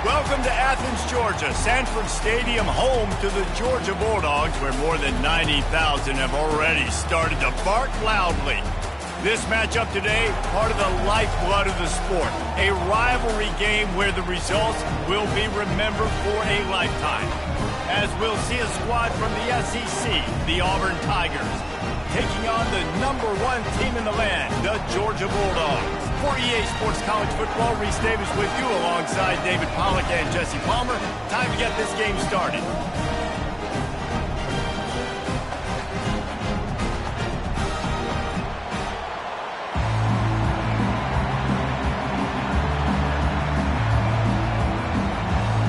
Welcome to Athens, Georgia, Sanford Stadium, home to the Georgia Bulldogs, where more than 90,000 have already started to bark loudly. This matchup today, part of the lifeblood of the sport, a rivalry game where the results will be remembered for a lifetime. As we'll see a squad from the SEC, the Auburn Tigers, taking on the #1 team in the land, the Georgia Bulldogs. For EA Sports College Football, Reese Davis with you alongside David Pollack and Jesse Palmer. Time to get this game started.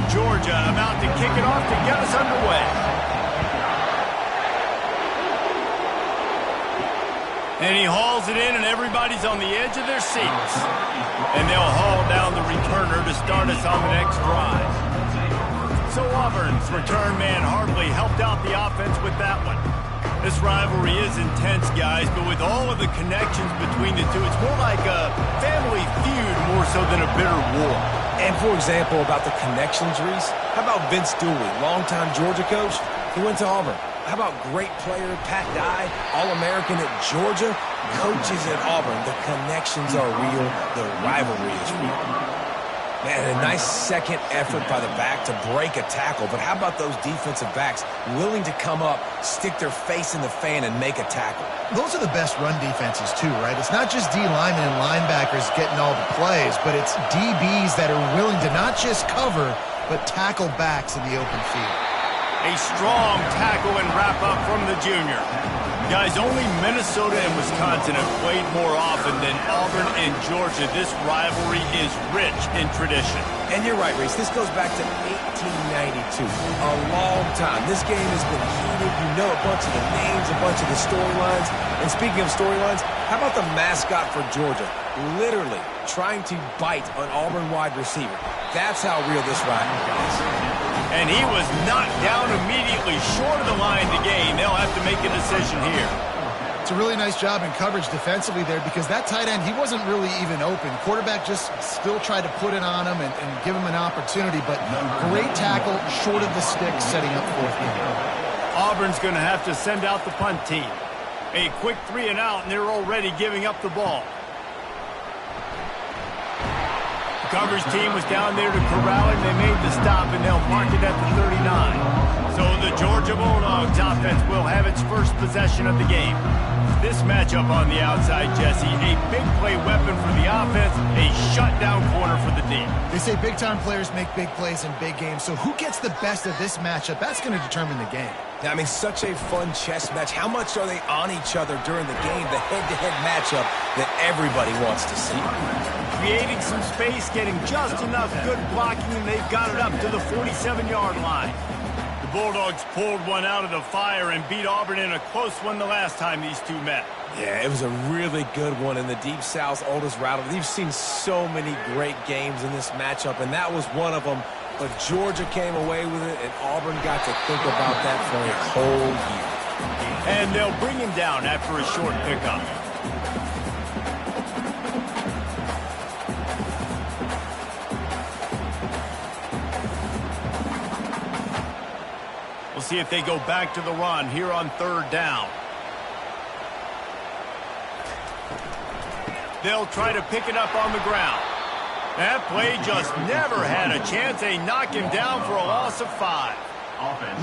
Georgia about to kick it off to get us underway. And he hauls it in, and everybody's on the edge of their seats. And they'll haul down the returner to start us on the next drive. So Auburn's return man hardly helped out the offense with that one. This rivalry is intense, guys, but with all of the connections between the two, it's more like a family feud more so than a bitter war. And for example, about the connections, Reese, how about Vince Dooley, longtime Georgia coach? He went to Auburn. How about great player Pat Dye, All-American at Georgia, coaches at Auburn? The connections are real. The rivalry is real. Man, a nice second effort by the back to break a tackle. But how about those defensive backs willing to come up, stick their face in the fan, and make a tackle? Those are the best run defenses, too, right? It's not just D linemen and linebackers getting all the plays, but it's DBs that are willing to not just cover, but tackle backs in the open field. A strong tackle and wrap-up from the junior. Guys, only Minnesota and Wisconsin have played more often than Auburn and Georgia. This rivalry is rich in tradition. And you're right, Reese. This goes back to 1892. A long time. This game has been heated. You know a bunch of the names, a bunch of the storylines. And speaking of storylines, how about the mascot for Georgia? Literally trying to bite an Auburn wide receiver. That's how real this rivalry is. And he was knocked down immediately short of the line to gain. They'll have to make a decision here. It's a really nice job in coverage defensively there because that tight end, he wasn't really even open. Quarterback just still tried to put it on him and give him an opportunity, but great tackle short of the stick setting up fourth down. Auburn's going to have to send out the punt team. A quick 3 and out, and they're already giving up the ball. The coverage team was down there to corral him. They made the stop, and they'll mark it at the 39. So the Georgia Bulldogs offense will have its first possession of the game. This matchup on the outside, Jesse, a big play weapon for the offense, a shutdown corner for the D. They say big-time players make big plays in big games, so who gets the best of this matchup? That's going to determine the game. I mean, such a fun chess match. How much are they on each other during the game, the head-to-head matchup that everybody wants to see? Creating some space, getting just enough good blocking, and they've got it up to the 47-yard line. The Bulldogs pulled one out of the fire and beat Auburn in a close one the last time these two met. Yeah, it was a really good one in the Deep South's oldest rivalry. You've seen so many great games in this matchup, and that was one of them. But Georgia came away with it, and Auburn got to think about that for a whole year. And they'll bring him down after a short pickup. We'll see if they go back to the run here on 3rd down. They'll try to pick it up on the ground. That play just never had a chance. They knock him down for a loss of 5.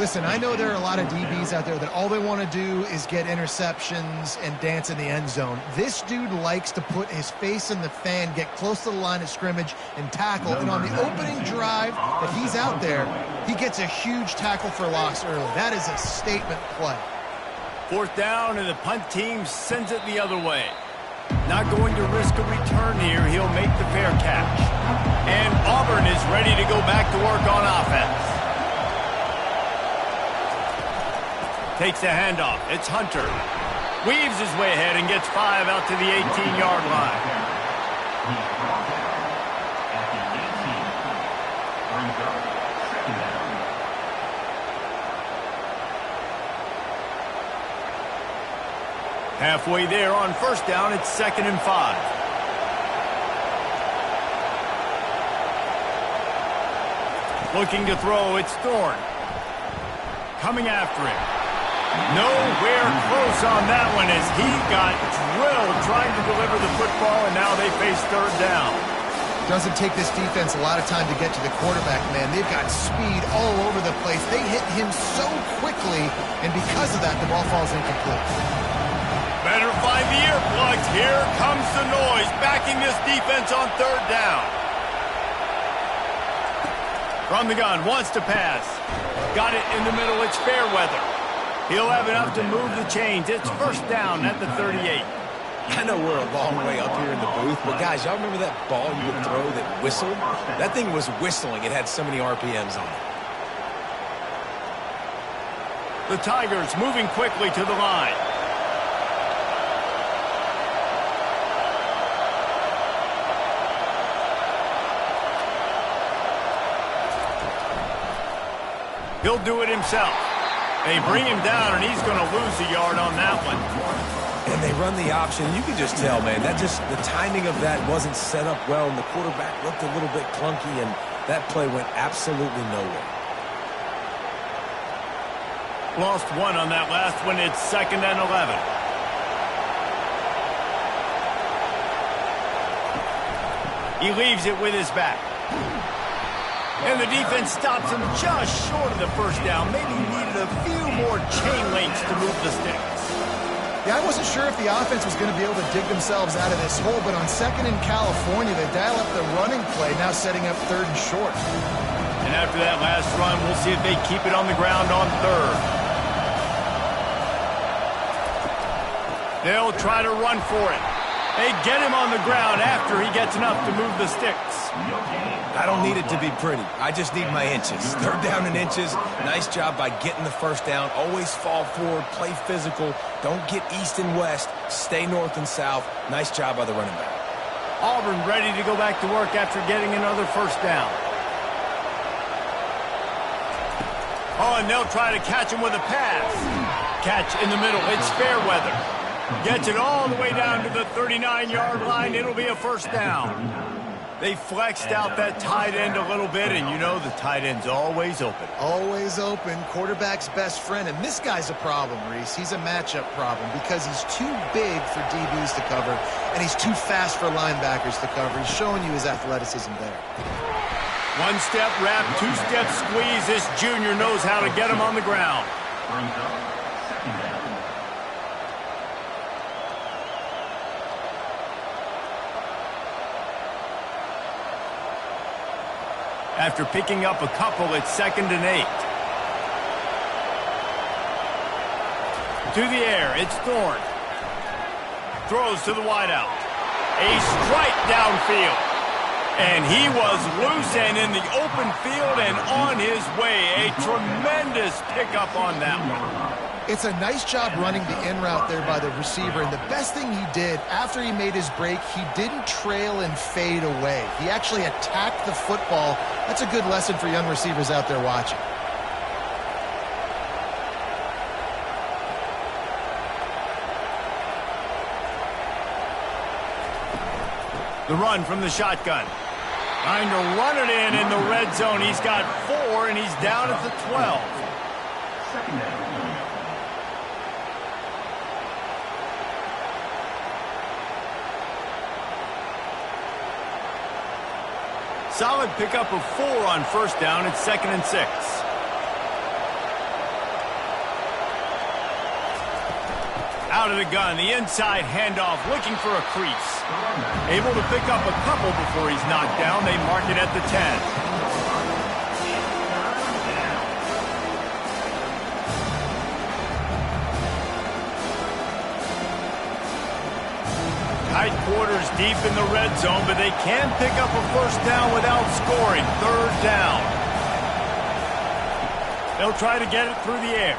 Listen, I know there are a lot of DBs out there that all they want to do is get interceptions and dance in the end zone. This dude likes to put his face in the fan, get close to the line of scrimmage, and tackle. And on the opening drive that he's out there, he gets a huge tackle for loss early. That is a statement play. 4th down, and the punt team sends it the other way. Not going to risk a return here. He'll make the fair catch. And Auburn is ready to go back to work on offense. Takes the handoff. It's Hunter. Weaves his way ahead and gets 5 out to the 18-yard line. Halfway there on 1st down, it's 2nd and 5. Looking to throw, it's Thorne. Coming after him. Nowhere close on that one as he got drilled trying to deliver the football, and now they face third down. Doesn't take this defense a lot of time to get to the quarterback, man. They've got speed all over the place. They hit him so quickly, and because of that, the ball falls incomplete. Better find the earplugs. Here comes the noise, backing this defense on third down. From the gun, wants to pass. Got it in the middle, it's Fairweather. He'll have enough to move the chains. It's first down at the 38. I know we're a long way up here in the booth, but guys, y'all remember that ball you would throw that whistled? That thing was whistling. It had so many RPMs on it. The Tigers moving quickly to the line. He'll do it himself. They bring him down, and he's going to lose a yard on that one. And they run the option. You can just tell, man, the timing of that wasn't set up well, and the quarterback looked a little bit clunky, and that play went absolutely nowhere. Lost one on that last one. It's 2nd and 11. He leaves it with his back. And the defense stops him just short of the first down. Maybe he needed a few more chain links to move the sticks. Yeah, I wasn't sure if the offense was going to be able to dig themselves out of this hole, but on 2nd in California, they dial up the running play, now setting up 3rd and short. And after that last run, we'll see if they keep it on the ground on 3rd. They'll try to run for it. They get him on the ground after he gets enough to move the sticks. I don't need it to be pretty. I just need my inches. 3rd down in inches. Nice job by getting the first down. Always fall forward, play physical. Don't get east and west. Stay north and south. Nice job by the running back. Auburn ready to go back to work after getting another first down. Oh, and they'll try to catch him with a pass. Catch in the middle. It's Fairweather. Gets it all the way down to the 39-yard line. It'll be a first down. They flexed out that tight end a little bit, and you know the tight end's always open. Always open. Quarterback's best friend. And this guy's a problem, Reese. He's a matchup problem because he's too big for DBs to cover, and he's too fast for linebackers to cover. He's showing you his athleticism there. One-step wrap, two-step squeeze. This junior knows how to get him on the ground. After picking up a couple, it's 2nd and 8. To the air, it's Thorne. Throws to the wideout. A strike downfield. And he was loose and in the open field and on his way. A tremendous pickup on that one. It's a nice job running the in route there by the receiver, and the best thing he did after he made his break, he didn't trail and fade away. He actually attacked the football. That's a good lesson for young receivers out there watching. The run from the shotgun. Trying to run it in the red zone. He's got 4, and he's down at the 12. Second down. Solid pickup of 4 on first down. It's 2nd and 6. Out of the gun, the inside handoff, looking for a crease. Able to pick up a couple before he's knocked down. They mark it at the 10. Tight quarters deep in the red zone, but they can pick up a first down without scoring. 3rd down. They'll try to get it through the air.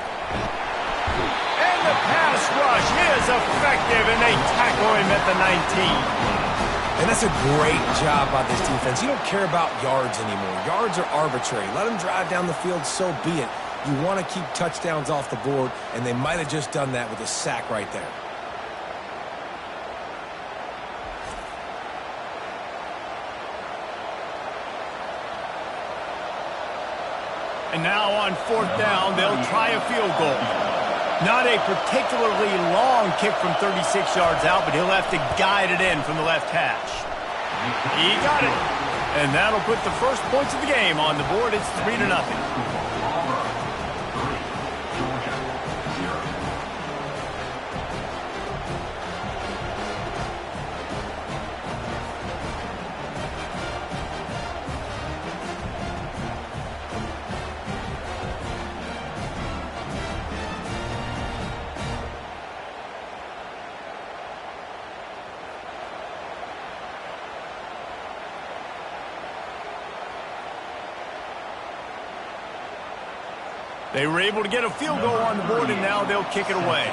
And the pass rush is effective, and they tackle him at the 19. And that's a great job by this defense. You don't care about yards anymore. Yards are arbitrary. Let them drive down the field, so be it. You want to keep touchdowns off the board, and they might have just done that with a sack right there. And now on 4th down, they'll try a field goal. Not a particularly long kick from 36 yards out, but he'll have to guide it in from the left hash. He got it. And that'll put the first points of the game on the board. It's 3-0. They were able to get a field goal on the board, and now they'll kick it away.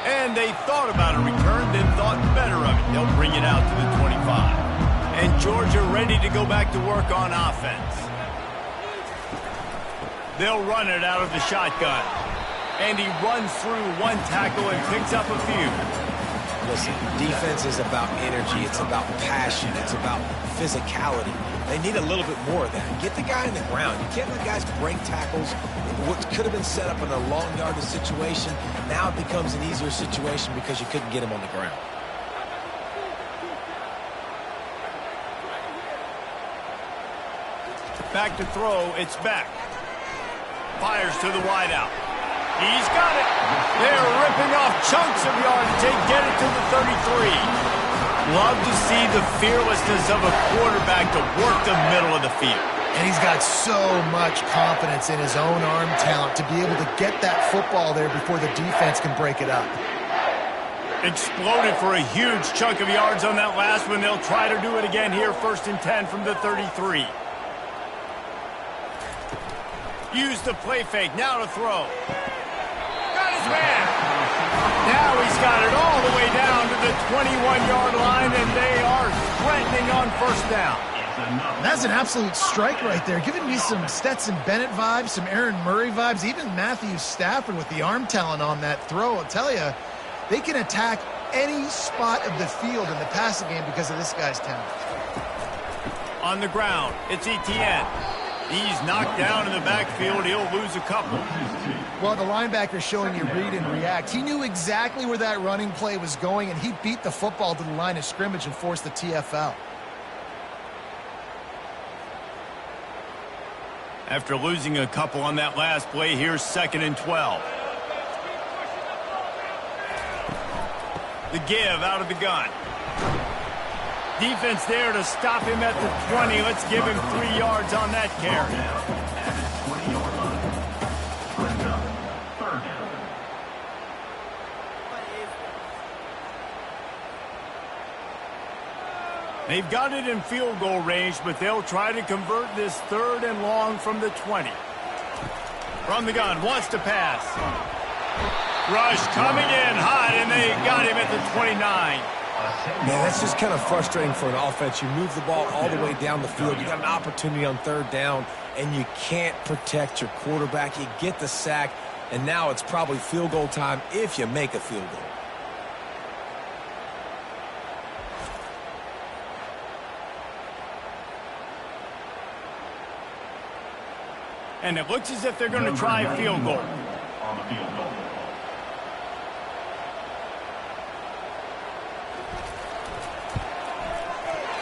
And they thought about a return, then thought better of it. They'll bring it out to the 25. And Georgia ready to go back to work on offense. They'll run it out of the shotgun. And he runs through one tackle and picks up a few. Listen, defense is about energy. It's about passion. It's about physicality. They need a little bit more of that. Get the guy on the ground. You can't let guys break tackles. What could have been set up in a long yardage situation, now it becomes an easier situation because you couldn't get him on the ground. Back to throw, it's back. Fires to the wideout. He's got it. They're ripping off chunks of yards to get it to the 33. Love to see the fearlessness of a quarterback to work the middle of the field. And he's got so much confidence in his own arm talent to be able to get that football there before the defense can break it up. Exploded for a huge chunk of yards on that last one. They'll try to do it again here, 1st and 10 from the 33. Use the play fake, now to throw. Got his man. Now he's got it all the way down to the 21-yard line, and they are threatening on 1st down. That's an absolute strike right there, giving me some Stetson Bennett vibes, some Aaron Murray vibes, even Matthew Stafford with the arm talent on that throw. I'll tell you, they can attack any spot of the field in the passing game because of this guy's talent. On the ground, it's Etienne. He's knocked down in the backfield. He'll lose a couple. Well, the linebacker's showing you read and react. He knew exactly where that running play was going, and he beat the football to the line of scrimmage and forced the TFL. After losing a couple on that last play, here's 2nd and 12. The give out of the gun. Defense there to stop him at the 20. Let's give him 3 yards on that carry. They've got it in field goal range, but they'll try to convert this 3rd and long from the 20. From the gun, wants to pass. Rush coming in hot, and they got him at the 29. Man, that's just kind of frustrating for an offense. You move the ball all the way down the field. You got an opportunity on 3rd down, and you can't protect your quarterback. You get the sack, and now it's probably field goal time if you make a field goal. And it looks as if they're going to try a field goal.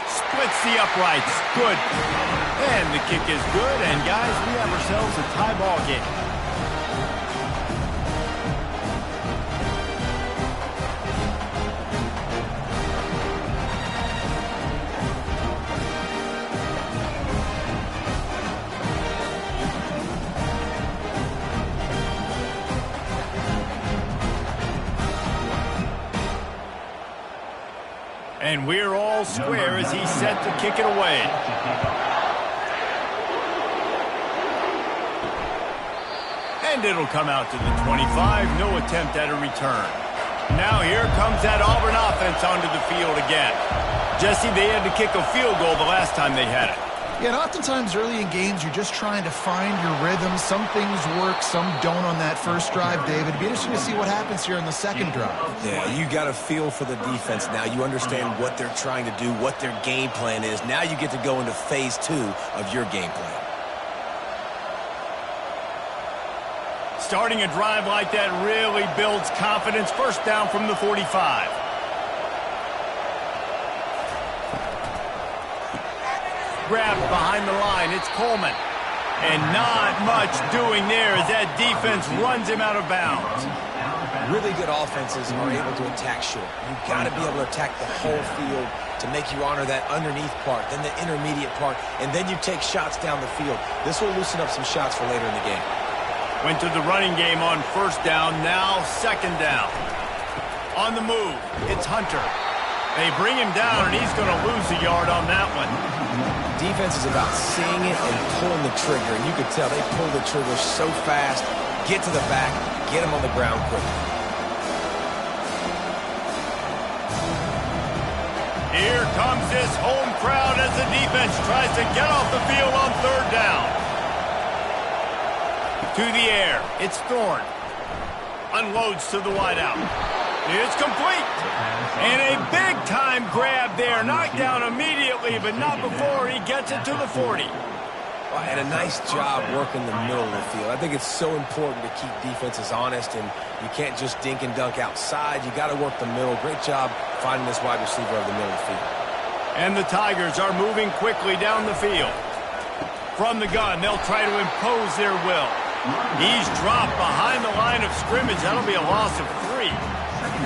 Splits the uprights. Good. And the kick is good. And, guys, we have ourselves a tie ball game. And we're all square as he's set to kick it away. And it'll come out to the 25. No attempt at a return. Now here comes that Auburn offense onto the field again. Jesse, they had to kick a field goal the last time they had it. Yeah, and oftentimes early in games, you're just trying to find your rhythm. Some things work, some don't on that first drive, David. It'd be interesting to see what happens here in the second drive. Yeah, you got a feel for the defense now. You understand what they're trying to do, what their game plan is. Now you get to go into phase 2 of your game plan. Starting a drive like that really builds confidence. First down from the 45. Grabbed behind the line. It's Coleman. And not much doing there as that defense runs him out of bounds. Really good offenses are able to attack short. You've got to be able to attack the whole field to make you honor that underneath part, then the intermediate part, and then you take shots down the field. This will loosen up some shots for later in the game. Went to the running game on first down, now second down. On the move, it's Hunter. They bring him down, and he's going to lose a yard on that one. Defense is about seeing it and pulling the trigger, and you can tell they pull the trigger so fast, get to the back, get him on the ground quickly. Here comes this home crowd as the defense tries to get off the field on third down. To the air, it's Thorne. Unloads to the wideout. It's complete. And a big-time grab there. Knocked down immediately, but not before he gets it to the 40. Well, and a nice job working the middle of the field. I think it's so important to keep defenses honest, and you can't just dink and dunk outside. You got to work the middle. Great job finding this wide receiver of the middle of the field. And the Tigers are moving quickly down the field. From the gun, they'll try to impose their will. He's dropped behind the line of scrimmage. That'll be a loss of 3.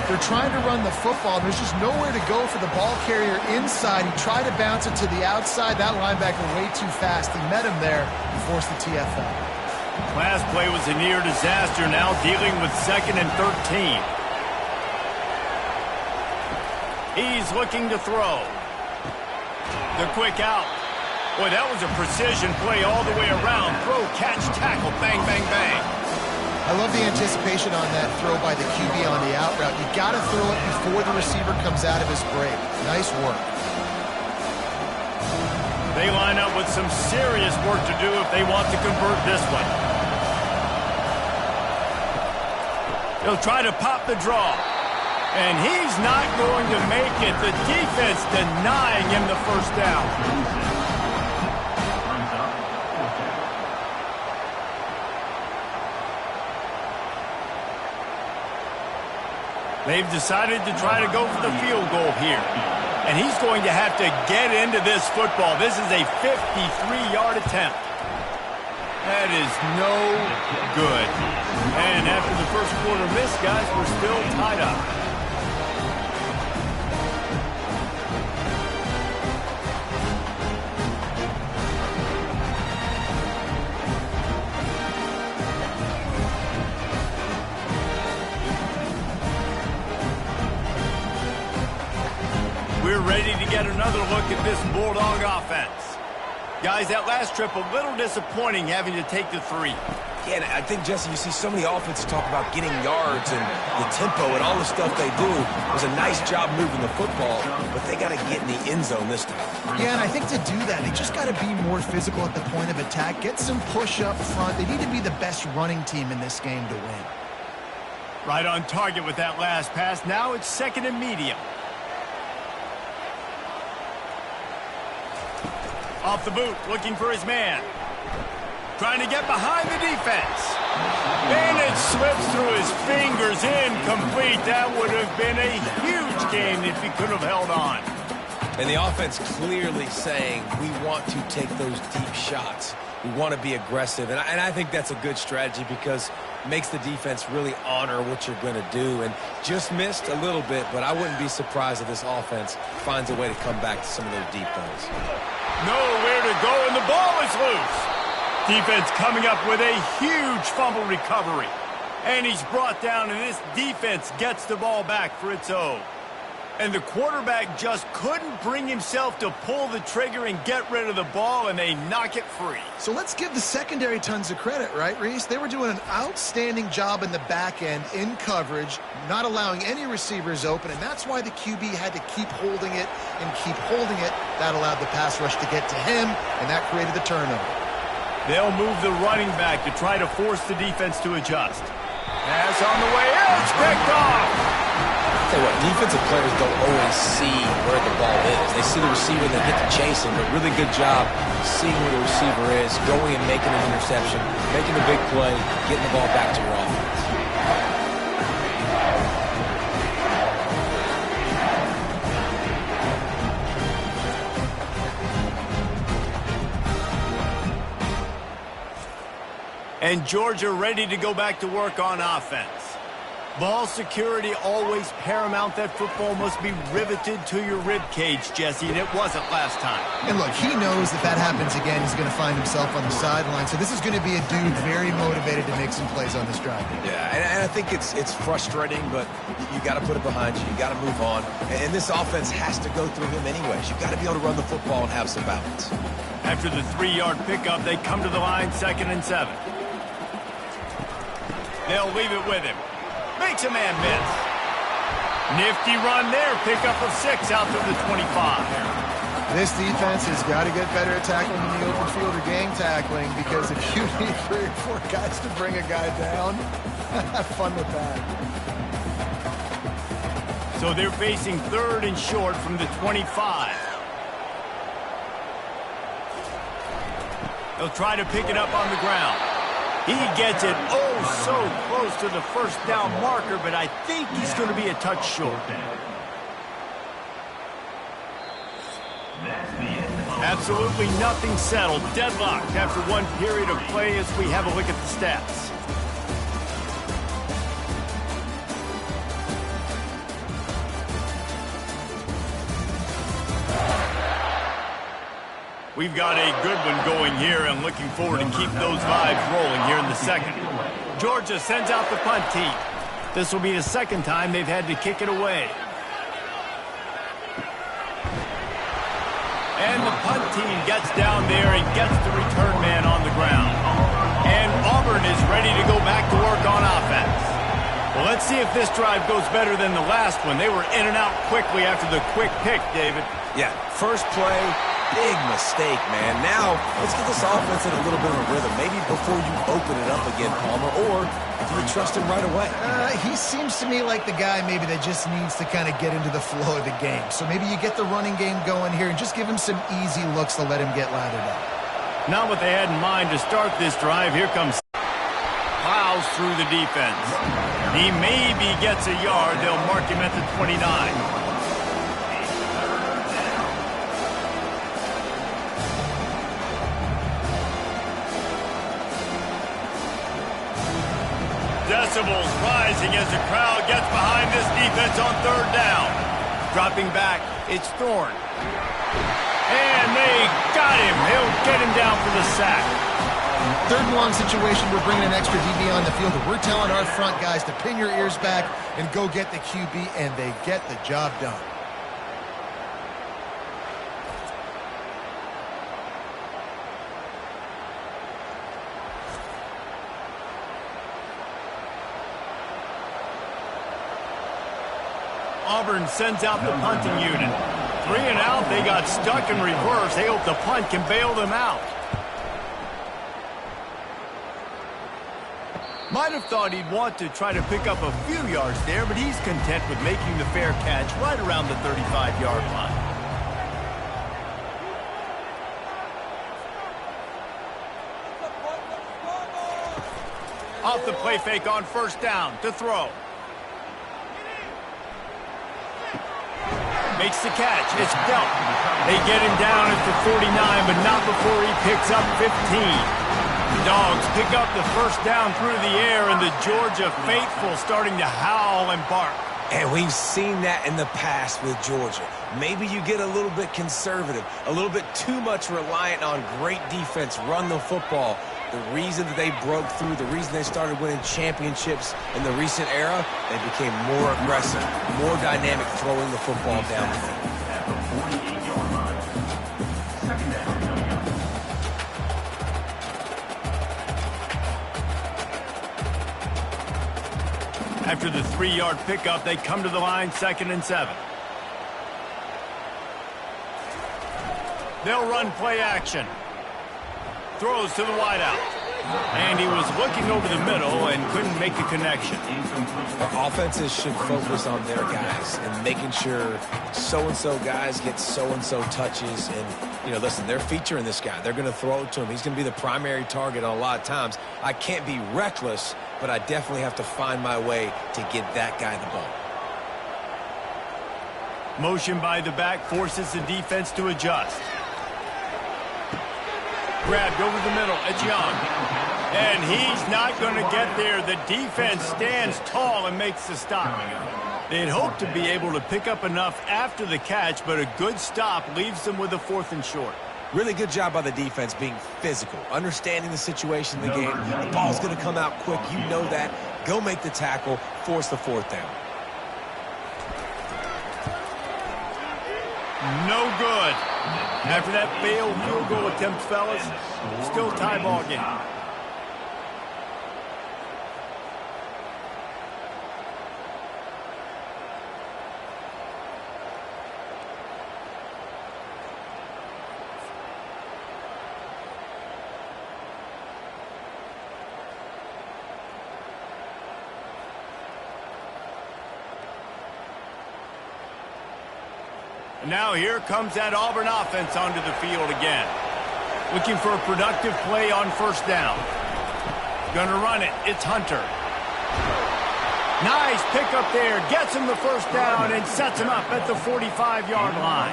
They're trying to run the football, and there's just nowhere to go for the ball carrier inside. He tried to bounce it to the outside. That linebacker way too fast. He met him there and forced the TFL. Last play was a near disaster, now dealing with 2nd and 13. He's looking to throw. The quick out. Boy, that was a precision play all the way around. Throw, catch, tackle, bang, bang, bang. I love the anticipation on that throw by the QB on the out route. You got to throw it before the receiver comes out of his break. Nice work. They line up with some serious work to do if they want to convert this one. They'll try to pop the draw. And he's not going to make it. The defense denying him the first down. They've decided to try to go for the field goal here. And he's going to have to get into this football. This is a 53-yard attempt. That is no good. And after the first quarter miss, guys, we're still tied up. We're ready to get another look at this Bulldog offense. Guys, that last trip, a little disappointing having to take the 3. Yeah, and I think, Jesse, you see so many offenses talk about getting yards and the tempo and all the stuff they do. It was a nice job moving the football, but they got to get in the end zone this time. Yeah, and I think to do that, they just got to be more physical at the point of attack. Get some push up front. They need to be the best running team in this game to win. Right on target with that last pass. Now it's 2nd and medium. Off the boot, looking for his man. Trying to get behind the defense. And it slips through his fingers, incomplete. That would have been a huge game if he could have held on. And the offense clearly saying, we want to take those deep shots. We want to be aggressive. And I think that's a good strategy because it makes the defense really honor what you're going to do. And just missed a little bit, but I wouldn't be surprised if this offense finds a way to come back to some of those deep balls. Nowhere to go, and the ball is loose. Defense coming up with a huge fumble recovery. And he's brought down, and this defense gets the ball back for its own. And the quarterback just couldn't bring himself to pull the trigger and get rid of the ball, and they knock it free. So let's give the secondary tons of credit, right, Reese? They were doing an outstanding job in the back end, in coverage, not allowing any receivers open, and that's why the QB had to keep holding it and keep holding it That allowed the pass rush to get to him, and that created the turnover. They'll move the running back to try to force the defense to adjust. Pass on the way in. It's picked off. I'll tell you what, defensive players don't always see where the ball is. They see the receiver and they get to chase him, but really good job seeing where the receiver is, going and making an interception, making a big play, getting the ball back to your offense. And Georgia ready to go back to work on offense. Ball security always paramount. That football must be riveted to your rib cage, Jesse, and it wasn't last time. And look, he knows if that happens again, he's going to find himself on the sideline. So this is going to be a dude very motivated to make some plays on this drive. Yeah, and I think it's frustrating, but you got to put it behind you. You got to move on. And this offense has to go through him anyways. You got to be able to run the football and have some balance. After the 3-yard pickup, they come to the line, 2nd and 7. They'll leave it with him. Makes a man miss. Nifty run there. Pickup of 6 out to the 25. This defense has got to get better at tackling in the open field or gang tackling, because if you need 3 or 4 guys to bring a guy down, have fun with that. So they're facing 3rd and short from the 25. They'll try to pick it up on the ground. He gets it so close to the first down marker, but I think he's going to be a touch short. Absolutely nothing settled. Deadlocked after one period of play as we have a look at the stats. We've got a good one going here, and looking forward to keep those vibes rolling here in the second. Georgia sends out the punt team. This will be the 2nd time they've had to kick it away. And the punt team gets down there and gets the return man on the ground. And Auburn is ready to go back to work on offense. Well, let's see if this drive goes better than the last one. They were in and out quickly after the quick pick, David. Yeah, first play, big mistake, man. Now, let's get this offense in a little bit of a rhythm. Maybe before you open it up again, Palmer, or do you trust him right away? He seems to me like the guy maybe that just needs to kind of get into the flow of the game. So maybe you get the running game going here and just give him some easy looks to let him get lathered up. Not what they had in mind to start this drive. Here comes plows through the defense. He maybe gets a yard. They'll mark him at the 29. Decibels rising as the crowd gets behind this defense on 3rd down. Dropping back, it's Thorne. And they got him. He'll get him down for the sack. 3rd and long situation, we're bringing an extra DB on the field, and we're telling our front guys to pin your ears back and go get the QB, and they get the job done. Auburn sends out the punting unit. 3 and out, they got stuck in reverse. They hope the punt can bail them out. Might have thought he'd want to try to pick up a few yards there, but he's content with making the fair catch right around the 35-yard line. Off the play fake on 1st down to throw. Makes the catch. It's Belt. They get him down at the 49, but not before he picks up 15. The Dogs pick up the 1st down through the air, and the Georgia faithful starting to howl and bark. And we've seen that in the past with Georgia. Maybe you get a little bit conservative, a little bit too much reliant on great defense, run the football. The reason that they broke through, the reason they started winning championships in the recent era, they became more aggressive, more dynamic, throwing the football down the field. After the 3-yard pickup, they come to the line, 2nd and 7. They'll run play action. Throws to the wideout. And he was looking over the middle and couldn't make the connection. The offenses should focus on their guys and making sure so-and-so guys get so-and-so touches. And, listen, they're featuring this guy. They're going to throw it to him. He's going to be the primary target on a lot of times. I can't be reckless, but I definitely have to find my way to get that guy the ball. Motion by the back forces the defense to adjust. Grabbed over the middle. It's Young. And he's not going to get there. The defense stands tall and makes the stop. They'd hope to be able to pick up enough after the catch, but a good stop leaves them with a 4th and short. Really good job by the defense being physical, understanding the situation in the game. The ball's going to come out quick. You know that. Go make the tackle, force the 4th down. No good. After that failed field goal attempt, fellas, still tie ball game. And now here comes that Auburn offense onto the field again. Looking for a productive play on 1st down. Gonna run it. It's Hunter. Nice pickup there. Gets him the 1st down and sets him up at the 45-yard line.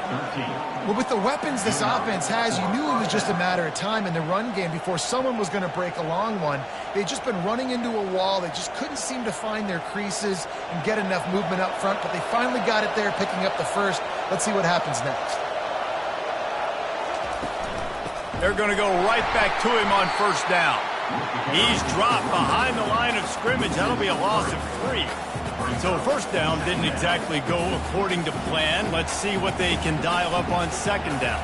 Well, with the weapons this offense has, you knew it was just a matter of time in the run game before someone was going to break a long one. They'd just been running into a wall. They just couldn't seem to find their creases and get enough movement up front, but they finally got it there, picking up the 1st. Let's see what happens next. They're going to go right back to him on 1st down. He's dropped behind the line of scrimmage. That'll be a loss of 3. So 1st down didn't exactly go according to plan. Let's see what they can dial up on 2nd down.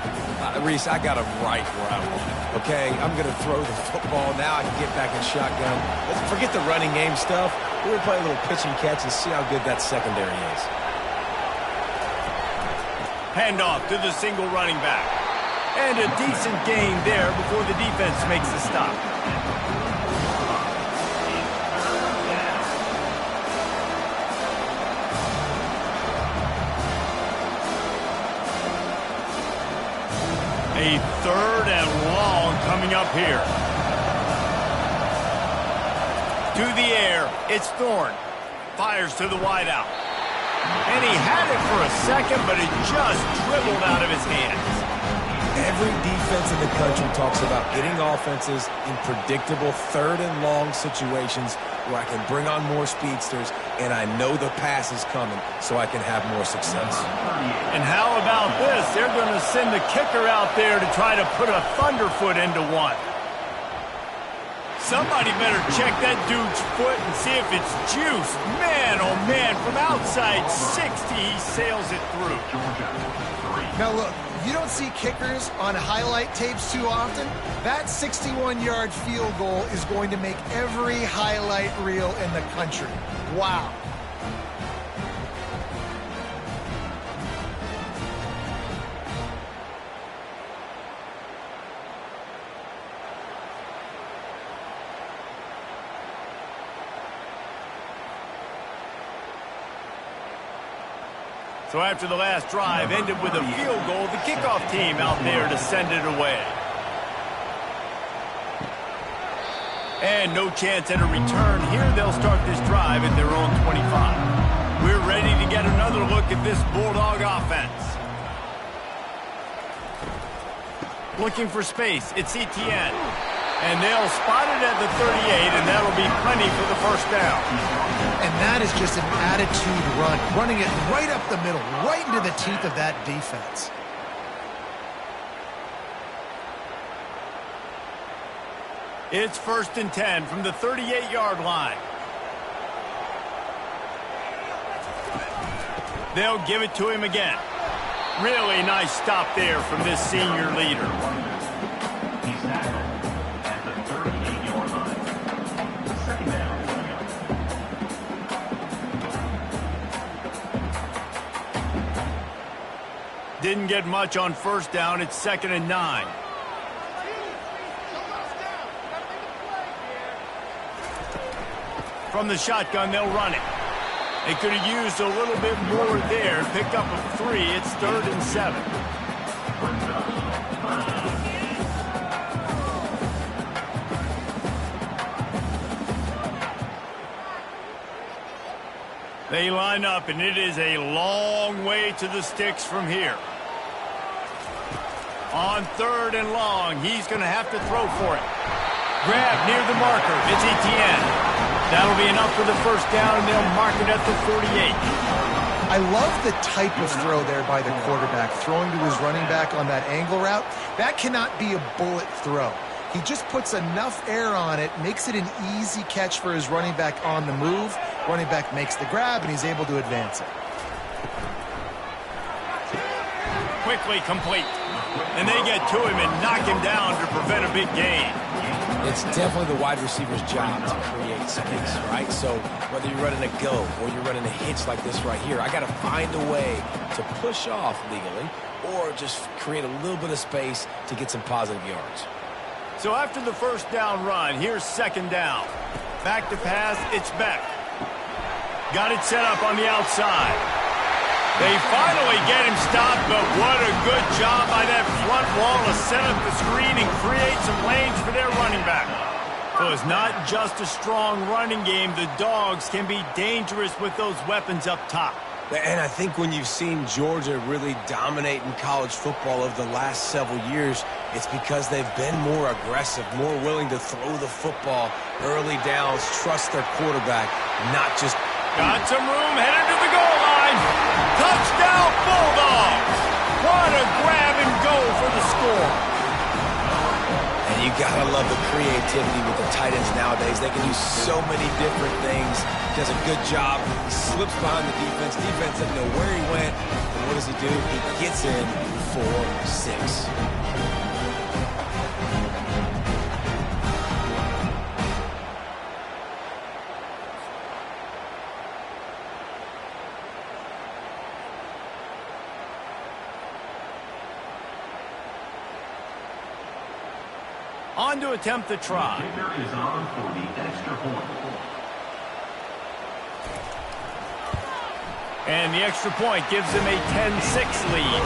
Reese, I got him right where I want it. Okay, I'm going to throw the football. Now I can get back in shotgun. Let's forget the running game stuff. We're going to play a little pitch and catch and see how good that secondary is. Handoff to the single running back. And a decent gain there before the defense makes the stop. A 3rd and long coming up here. To the air, it's Thorne. Fires to the wideout. And he had it for a second, but it just dribbled out of his hands. Every defense in the country talks about getting offenses in predictable 3rd and long situations where I can bring on more speedsters and I know the pass is coming so I can have more success. And how about this? They're going to send the kicker out there to try to put a thunderfoot into one. Somebody better check that dude's foot and see if it's juice. Man, oh man, from outside 60, he sails it through. Now look, you don't see kickers on highlight tapes too often. That 61-yard field goal is going to make every highlight reel in the country. Wow. So after the last drive ended with a field goal, the kickoff team out there to send it away. And no chance at a return here. They'll start this drive at their own 25. We're ready to get another look at this Bulldog offense. Looking for space. It's Etienne. And they'll spot it at the 38, and that'll be plenty for the 1st down. And that is just an attitude run, running it right up the middle, right into the teeth of that defense. It's 1st and 10 from the 38-yard line. They'll give it to him again. Really nice stop there from this senior leader. Didn't get much on first down. It's 2nd and 9. From the shotgun, they'll run it. They could have used a little bit more there. Pick up a 3. It's 3rd and 7. They line up, and it is a long way to the sticks from here. On 3rd and long, he's going to have to throw for it. Grab near the marker. It's Etienne. That'll be enough for the first down, and they'll mark it at the 48. I love the type of throw there by the quarterback, throwing to his running back on that angle route. That cannot be a bullet throw. He just puts enough air on it, makes it an easy catch for his running back on the move. Running back makes the grab, and he's able to advance it. Quickly complete. And they get to him and knock him down to prevent a big gain. It's definitely the wide receiver's job to create space, right? So whether you're running a go or you're running a hitch like this right here, I got to find a way to push off legally or just create a little bit of space to get some positive yards. So after the first down run, here's 2nd down. Back to pass, it's Beck. Got it set up on the outside. They finally get him stopped, but what a good job by that front wall to set up the screen and create some lanes for their running back. So it's not just a strong running game. The Dogs can be dangerous with those weapons up top. And I think when you've seen Georgia really dominate in college football over the last several years, it's because they've been more aggressive, more willing to throw the football early downs, trust their quarterback, not just... Got some room, headed to the goal line. Touchdown, Bulldogs! What a grab and go for the score. And you gotta love the creativity with the tight ends nowadays. They can do so many different things. Does a good job. He slips behind the defense. Defense doesn't know where he went. And what does he do? He gets in for 6. On to attempt the try. And the extra point gives them a 10-6 lead.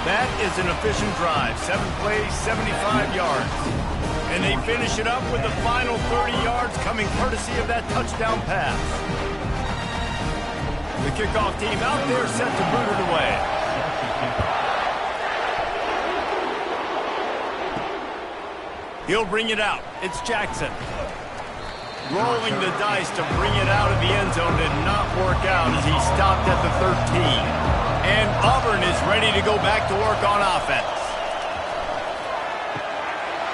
That is an efficient drive. 7 plays, 75 yards. And they finish it up with the final 30 yards coming courtesy of that touchdown pass. The kickoff team out there set to boot it away. He'll bring it out. It's Jackson. Rolling the dice to bring it out of the end zone did not work out as he stopped at the 13. And Auburn is ready to go back to work on offense.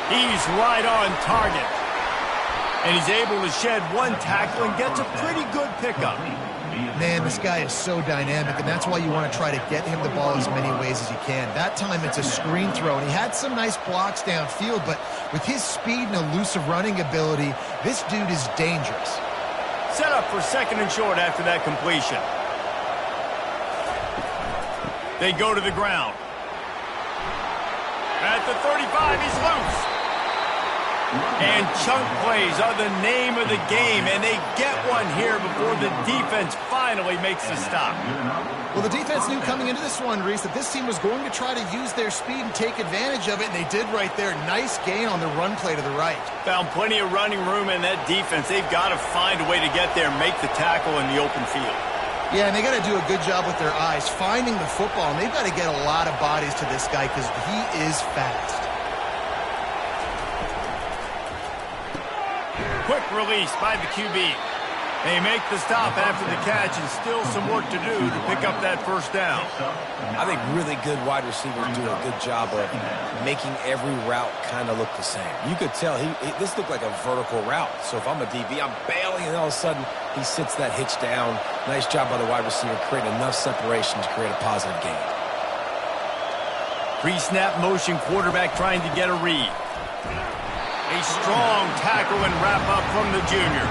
He's right on target. And he's able to shed one tackle and gets a pretty good pickup. Man, this guy is so dynamic, and that's why you want to try to get him the ball as many ways as you can. That time it's a screen throw, and he had some nice blocks downfield, but with his speed and elusive running ability, this dude is dangerous. Set up for 2nd and short after that completion. They go to the ground. At the 35, he's loose. And chunk plays are the name of the game, and they get one here before the defense finally makes the stop. Well, the defense knew coming into this one, Reese, that this team was going to try to use their speed and take advantage of it, and they did right there. Nice gain on the run play to the right. Found plenty of running room in that defense. They've got to find a way to get there and make the tackle in the open field. Yeah, and they got to do a good job with their eyes, finding the football, and they've got to get a lot of bodies to this guy because he is fast. Quick release by the QB. They make the stop after the catch and still some work to do to pick up that first down. I think really good wide receivers do a good job of making every route kind of look the same. You could tell this looked like a vertical route. So if I'm a DB, I'm bailing, and all of a sudden he sits that hitch down. Nice job by the wide receiver creating enough separation to create a positive gain. Pre-snap motion quarterback trying to get a read. A strong tackle and wrap up from the junior.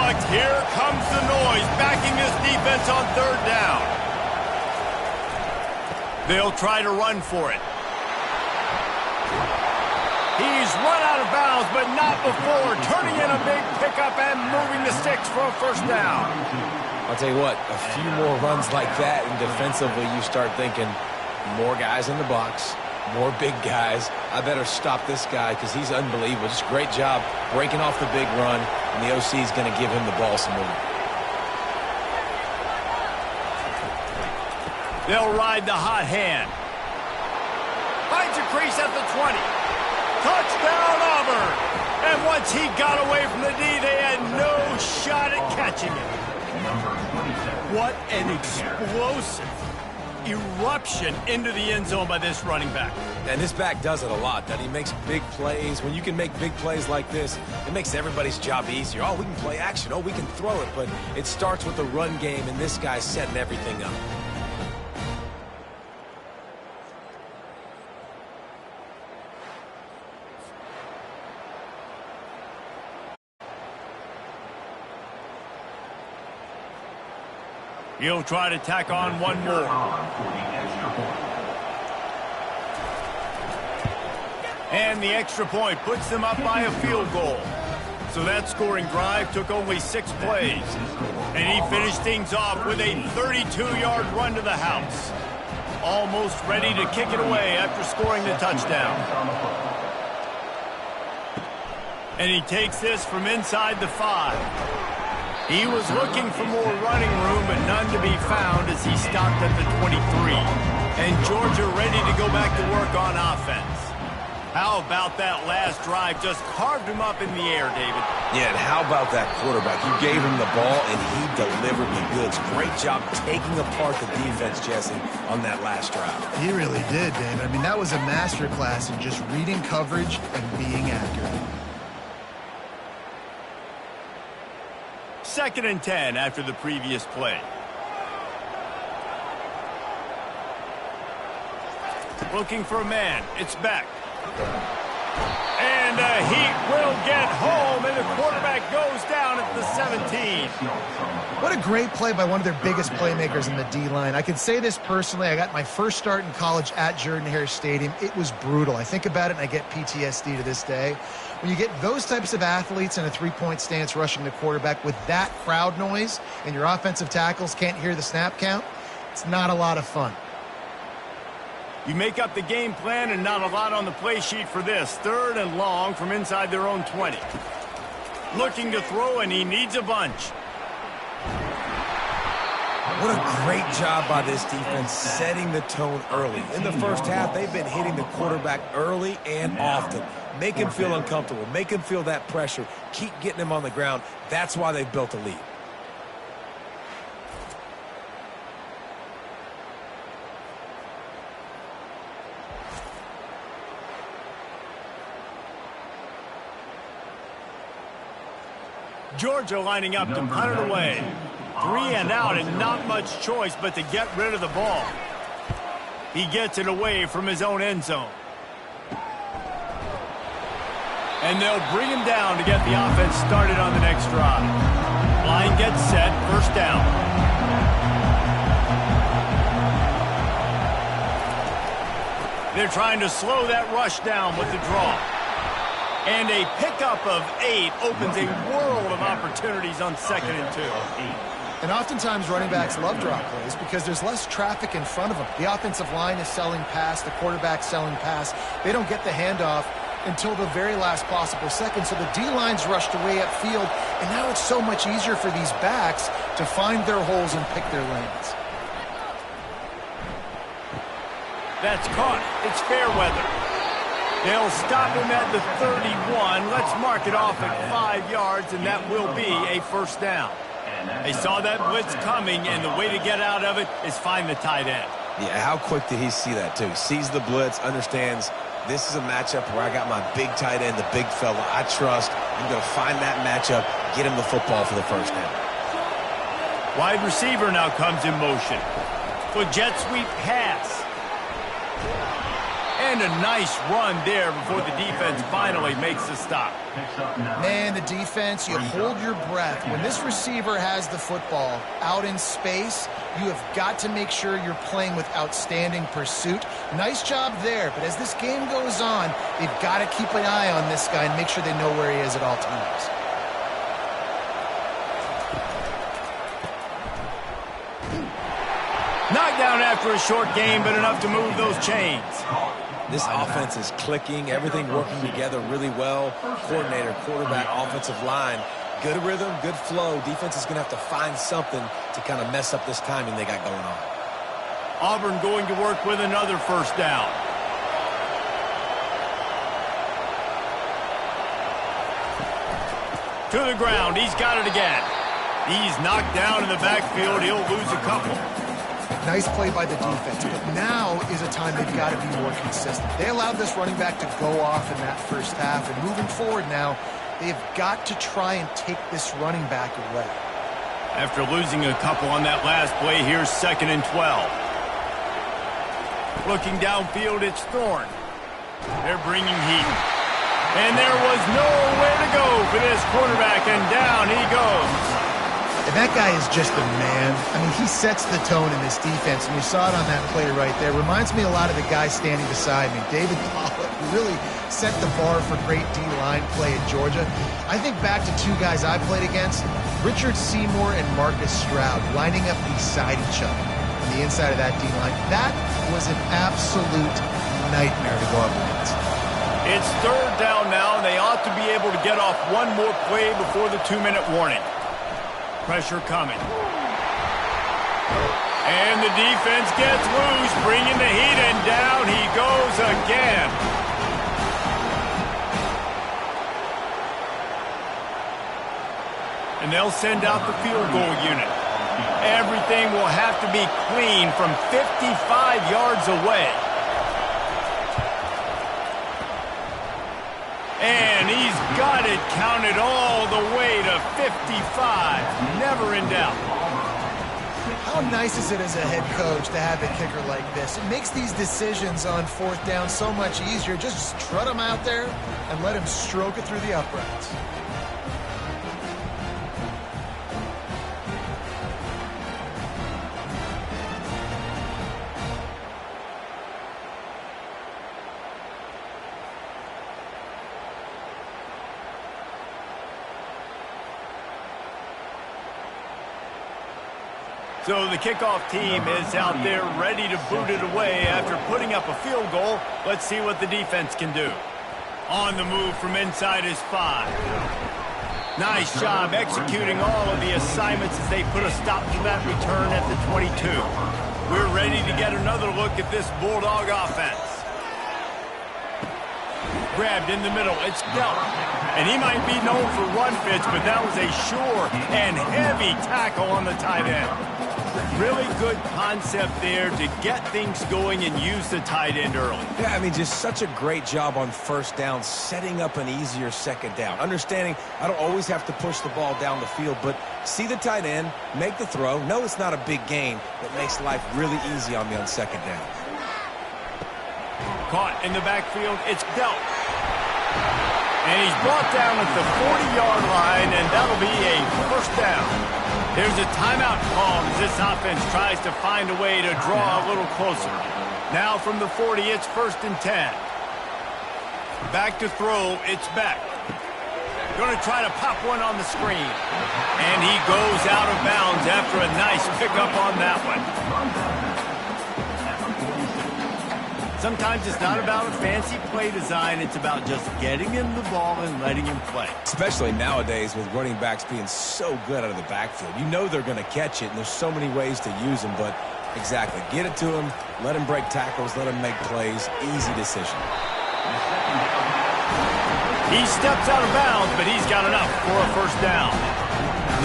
But here comes the noise, backing this defense on third down. They'll try to run for it. He's run out of bounds, but not before turning in a big pickup and moving the sticks for a first down. I'll tell you what, a few more runs like that, and defensively you start thinking, more guys in the box, more big guys. I better stop this guy because he's unbelievable. Just great job breaking off the big run, and the OC is going to give him the ball some more. They'll ride the hot hand. Finds a crease at the 20. Touchdown, Auburn! And once he got away from the D, they had no shot at catching him. What an explosive eruption into the end zone by this running back. And this back does it a lot, that he makes big plays. When you can make big plays like this, it makes everybody's job easier. Oh, we can play action. Oh, we can throw it. But it starts with the run game, and this guy's setting everything up. He'll try to tack on one more. And the extra point puts them up by a field goal. So that scoring drive took only 6 plays. And he finished things off with a 32-yard run to the house. Almost ready to kick it away after scoring the touchdown. And he takes this from inside the 5. He was looking for more running room, but none to be found as he stopped at the 23. And Georgia ready to go back to work on offense. How about that last drive? Just carved him up in the air, David. Yeah, and how about that quarterback? You gave him the ball, and he delivered the goods. Great job taking apart the defense, Jesse, on that last drive. He really did, David. I mean, that was a masterclass in just reading coverage and being accurate. 2nd and 10 after the previous play. Looking for a man. It's Beck. And he will get home, and the quarterback goes down at the 17. What a great play by one of their biggest playmakers in the D-line. I can say this personally. I got my first start in college at Jordan-Hare Stadium. It was brutal. I think about it, and I get PTSD to this day. When you get those types of athletes in a three-point stance rushing the quarterback with that crowd noise and your offensive tackles can't hear the snap count, it's not a lot of fun. You make up the game plan and not a lot on the play sheet for this. 3rd and long from inside their own 20. Looking to throw, and he needs a bunch. What a great job by this defense setting the tone early. In the first half, they've been hitting the quarterback early and often. Make him feel uncomfortable. Make him feel that pressure. Keep getting him on the ground. That's why they've built a lead. Georgia lining up to punt it away. 3 and out, and not much choice but to get rid of the ball. He gets it away from his own end zone. And they'll bring him down to get the offense started on the next drive. Line gets set, first down. They're trying to slow that rush down with the draw. And a pickup of 8 opens a world of opportunities on 2nd and 2. And oftentimes running backs love draw plays because there's less traffic in front of them. The offensive line is selling pass, the quarterback's selling pass. They don't get the handoff until the very last possible second, so the D-line's rushed away upfield, and now it's so much easier for these backs to find their holes and pick their lanes. That's caught. It's fair weather. They'll stop him at the 31. Let's mark it off at 5 yards, and that will be a first down. They saw that blitz coming, and the way to get out of it is find the tight end. Yeah, how quick did he see that, too? Sees the blitz, understands this is a matchup where I got my big tight end, the big fella I trust. I'm going to find that matchup, get him the football for the first down. Wide receiver now comes in motion. For jet sweep pass. And a nice run there before the defense finally makes the stop. Man, the defense, you hold your breath. When this receiver has the football out in space, you have got to make sure you're playing with outstanding pursuit. Nice job there, but as this game goes on, they've got to keep an eye on this guy and make sure they know where he is at all times. Knocked down after a short game, but enough to move those chains. This offense is clicking, everything working together really well. Coordinator, quarterback, offensive line, good rhythm, good flow. Defense is going to have to find something to kind of mess up this timing they got going on. Auburn going to work with another first down. To the ground, he's got it again. He's knocked down in the backfield. He'll lose a couple. Nice play by the defense, but now is a time they've got to be more consistent. They allowed this running back to go off in that first half, and moving forward now, they've got to try and take this running back away. After losing a couple on that last play, here's 2nd and 12. Looking downfield, it's Thorne. They're bringing heat. And there was nowhere to go for this quarterback, and down he goes. And that guy is just a man. I mean, he sets the tone in this defense, and you saw it on that play right there. Reminds me a lot of the guy standing beside me, David Pollock, who really set the bar for great D-line play at Georgia. I think back to two guys I played against, Richard Seymour and Marcus Stroud, lining up beside each other on the inside of that D-line. That was an absolute nightmare to go up against. It's 3rd down now, and they ought to be able to get off one more play before the 2-minute warning. Pressure coming. And the defense gets loose, bringing the heat, and down he goes again. And they'll send out the field goal unit. Everything will have to be clean from 55 yards away. And he's got it counted all the way to 55. Never in doubt. How nice is it as a head coach to have a kicker like this? It makes these decisions on 4th down so much easier. Just strut him out there and let him stroke it through the uprights. So the kickoff team is out there ready to boot it away after putting up a field goal. Let's see what the defense can do. On the move from inside his 5. Nice job executing all of the assignments as they put a stop to that return at the 22. We're ready to get another look at this Bulldog offense. Grabbed in the middle, it's Delp. And he might be known for run fits, but that was a sure and heavy tackle on the tight end. Really good concept there to get things going and use the tight end early. Yeah, I mean, just such a great job on 1st down, setting up an easier 2nd down. Understanding I don't always have to push the ball down the field, but see the tight end, make the throw. No, it's not a big gain. That makes life really easy on me on 2nd down. Caught in the backfield, it's Delp. And he's brought down at the 40-yard line, and that'll be a 1st down. There's a timeout called as this offense tries to find a way to draw a little closer. Now from the 40, it's 1st and 10. Back to throw, it's Beck. Going to try to pop one on the screen. And he goes out of bounds after a nice pickup on that one. Sometimes it's not about a fancy play design. It's about just getting him the ball and letting him play. Especially nowadays with running backs being so good out of the backfield. You know they're going to catch it, and there's so many ways to use them. But exactly, get it to him, let him break tackles, let him make plays. Easy decision. He steps out of bounds, but he's got enough for a 1st down.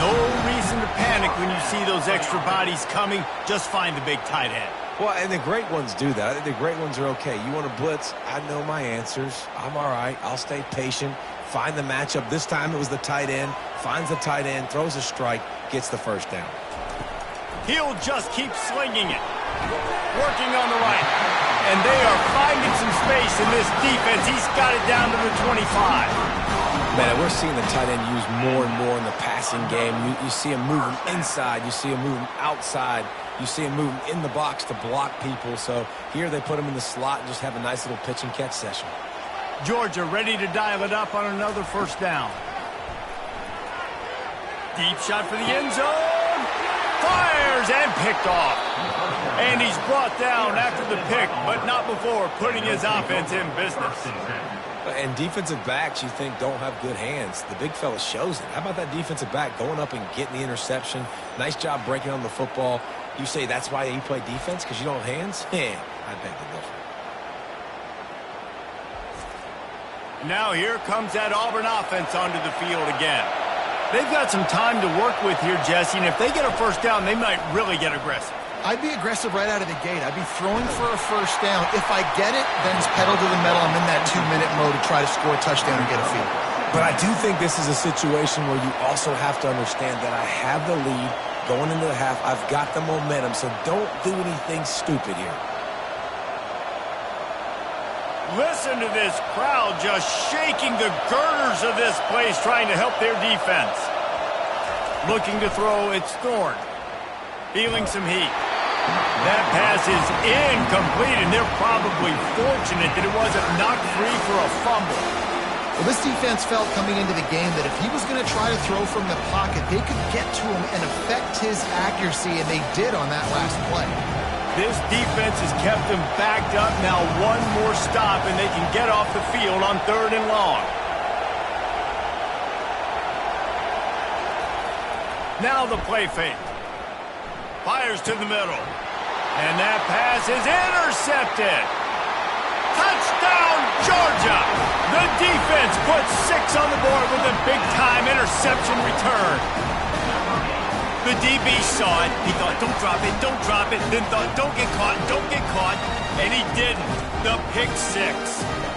No reason to panic when you see those extra bodies coming. Just find the big tight end. Well, and the great ones do that. I think the great ones are okay. You want to blitz, I know my answers. I'm all right. I'll stay patient, find the matchup. This time it was the tight end. Finds the tight end, throws a strike, gets the 1st down. He'll just keep slinging it. Working on the right. And they are finding some space in this defense. He's got it down to the 25. Man, we're seeing the tight end used more and more in the passing game. You see him moving inside. You see him moving outside. You see him moving in the box to block people. So here they put him in the slot and just have a nice little pitch and catch session. Georgia ready to dial it up on another first down. Deep shot for the end zone. Fires and picked off. And he's brought down after the pick, but not before putting his offense in business. And defensive backs, you think, don't have good hands. The big fella shows it. How about that defensive back going up and getting the interception? Nice job breaking on the football. You say that's why you play defense, because you don't have hands? I beg to differ. Now here comes that Auburn offense onto the field again. They've got some time to work with here, Jesse, and if they get a first down, they might really get aggressive. I'd be aggressive right out of the gate. I'd be throwing for a first down. If I get it, then it's pedal to the metal. I'm in that 2-minute mode to try to score a touchdown and get a field. But I do think this is a situation where you also have to understand that I have the lead going into the half. I've got the momentum, so don't do anything stupid here. Listen to this crowd just shaking the girders of this place, trying to help their defense. Looking to throw, it's Thorne. Feeling some heat. That pass is incomplete, and they're probably fortunate that it wasn't knocked free for a fumble. Well, this defense felt coming into the game that if he was going to try to throw from the pocket, they could get to him and affect his accuracy, and they did on that last play. This defense has kept them backed up. Now one more stop, and they can get off the field on 3rd and long. Now the play fake. Fires to the middle. And that pass is intercepted. Touchdown, Georgia! The defense puts 6 on the board with a big-time interception return. The DB saw it. He thought, don't drop it, don't drop it. Then thought, don't get caught, don't get caught. And he didn't. The pick 6.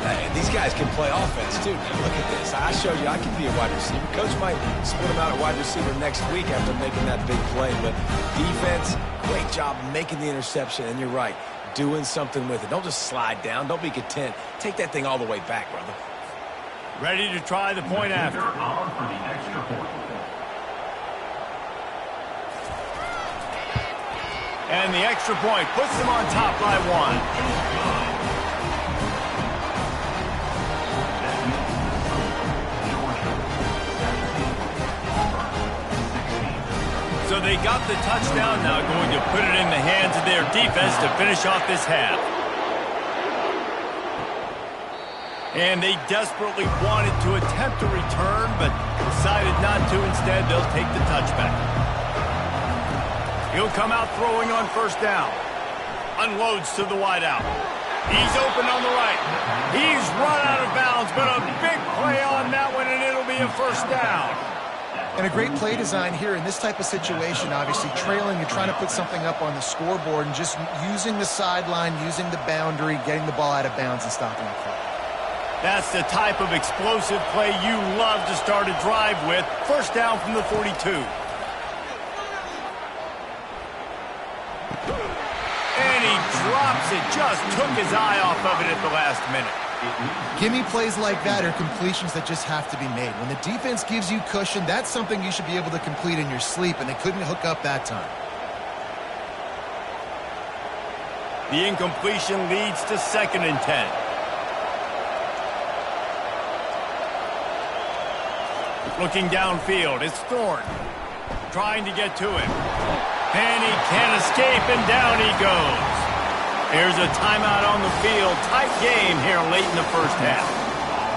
Hey, these guys can play offense, too. Now, look at this. I showed you I can be a wide receiver. Coach might split him out at wide receiver next week after making that big play. But defense, great job making the interception. And you're right, doing something with it. Don't just slide down. Don't be content. Take that thing all the way back, brother. Ready to try the point after. And the extra point puts them on top by 1. So they got the touchdown, now going to put it in the hands of their defense to finish off this half. And they desperately wanted to attempt a return, but decided not to. Instead, they'll take the touchback. He'll come out throwing on first down. Unloads to the wideout. He's open on the right. He's run out of bounds, but a big play on that one, and it'll be a first down. And a great play design here in this type of situation. Obviously, trailing, you're trying to put something up on the scoreboard and just using the sideline, using the boundary, getting the ball out of bounds and stopping the clock. That's the type of explosive play you love to start a drive with. First down from the 42. And he drops it, just took his eye off of it at the last minute. Gimme plays like that are completions that just have to be made. When the defense gives you cushion, that's something you should be able to complete in your sleep, and they couldn't hook up that time. The incompletion leads to 2nd and 10. Looking downfield, it's Thorne. Trying to get to him. And he can't escape, and down he goes. Here's a timeout on the field. Tight game here late in the first half.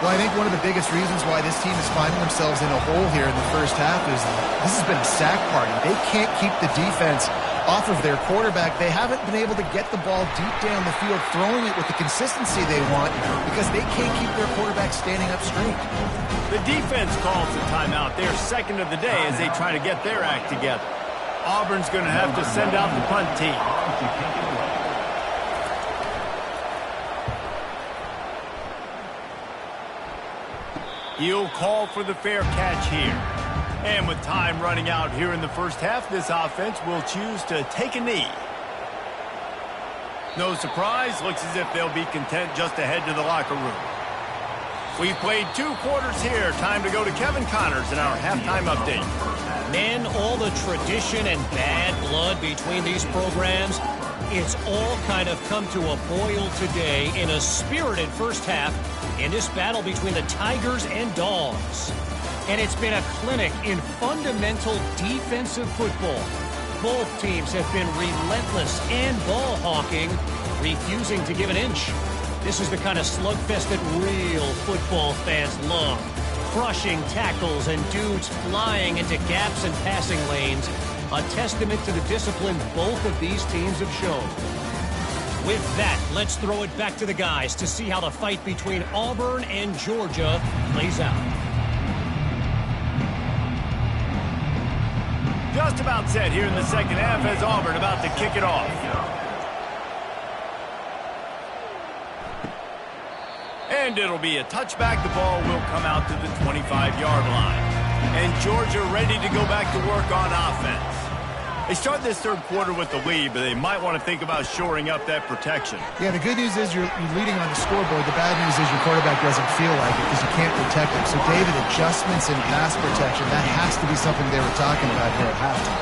Well, I think one of the biggest reasons why this team is finding themselves in a hole here in the first half is this has been a sack party. They can't keep the defense off of their quarterback. They haven't been able to get the ball deep down the field, throwing it with the consistency they want because they can't keep their quarterback standing up straight. The defense calls the timeout. They're 2nd of the day as they try to get their act together. Auburn's going to have to send out the punt team. He'll call for the fair catch here. And with time running out here in the first half, this offense will choose to take a knee. No surprise, looks as if they'll be content just to head to the locker room. We played 2 quarters here. Time to go to Kevin Connors in our halftime update. Men, all the tradition and bad blood between these programs, it's all kind of come to a boil today in a spirited first half in this battle between the Tigers and Dogs. And it's been a clinic in fundamental defensive football. Both teams have been relentless and ball hawking, refusing to give an inch. This is the kind of slugfest that real football fans love. Crushing tackles and dudes flying into gaps and passing lanes. A testament to the discipline both of these teams have shown. With that, let's throw it back to the guys to see how the fight between Auburn and Georgia plays out. Just about set here in the second half as Auburn about to kick it off. And it'll be a touchback. The ball will come out to the 25-yard line. And Georgia ready to go back to work on offense. They start this third quarter with the lead, but they might want to think about shoring up that protection. Yeah, the good news is you're leading on the scoreboard. The bad news is your quarterback doesn't feel like it because you can't protect him. So, David, adjustments in pass protection, that has to be something they were talking about here at halftime.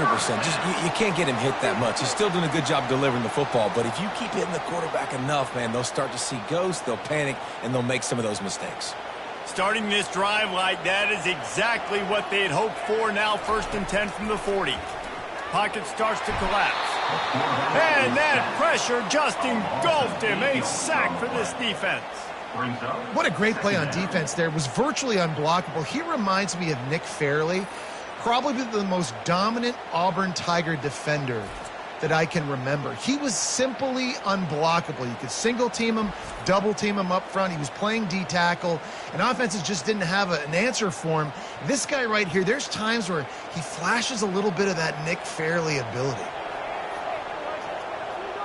100%. Just you can't get him hit that much. He's still doing a good job delivering the football, but if you keep hitting the quarterback enough, man, they'll start to see ghosts, they'll panic, and they'll make some of those mistakes. Starting this drive like that is exactly what they had hoped for. Now 1st and 10 from the 40. Pocket starts to collapse. And that pressure just engulfed him. A sack for this defense. What a great play on defense there. It was virtually unblockable. He reminds me of Nick Fairley, probably the most dominant Auburn Tiger defender that I can remember. He was simply unblockable. You could single team him, double team him up front. He was playing D-tackle, and offenses just didn't have an answer for him. This guy right here, there's times where he flashes a little bit of that Nick Fairley ability.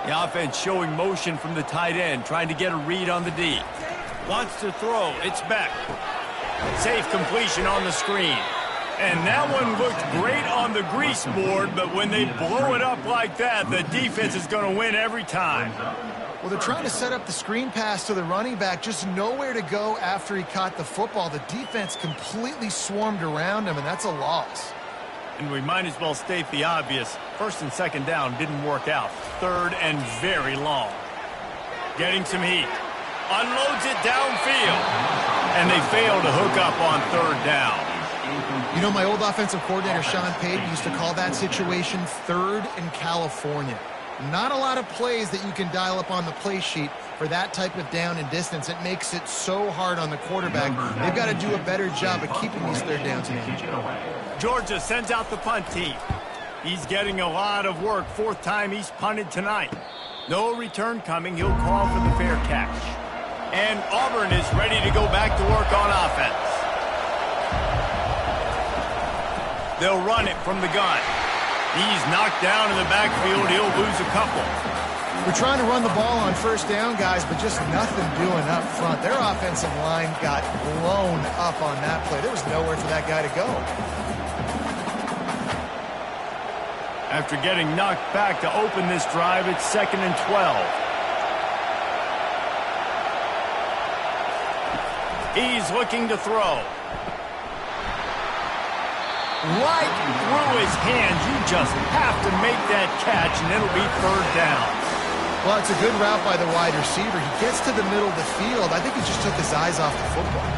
The offense showing motion from the tight end, trying to get a read on the D. Wants to throw. It's back. Safe completion on the screen. And that one looked great on the grease board, but when they blow it up like that, the defense is going to win every time. Well, they're trying to set up the screen pass to the running back, just nowhere to go after he caught the football. The defense completely swarmed around him, and that's a loss. And we might as well state the obvious. 1st and 2nd down didn't work out. 3rd and very long. Getting some heat. Unloads it downfield. And they fail to hook up on 3rd down. You know, my old offensive coordinator, Sean Payton, used to call that situation 3rd in California. Not a lot of plays that you can dial up on the play sheet for that type of down and distance. It makes it so hard on the quarterback. They've got to do a better job of keeping these 3rd downs in hand. Georgia sends out the punt team. He's getting a lot of work. 4th time he's punted tonight. No return coming. He'll call for the fair catch. And Auburn is ready to go back to work on offense. They'll run it from the gun. He's knocked down in the backfield. He'll lose a couple. We're trying to run the ball on 1st down, guys, but just nothing doing up front. Their offensive line got blown up on that play. There was nowhere for that guy to go. After getting knocked back to open this drive, it's 2nd and 12. He's looking to throw. Right through his hands. You just have to make that catch, and it'll be 3rd down. Well, it's a good route by the wide receiver. He gets to the middle of the field. I think he just took his eyes off the football.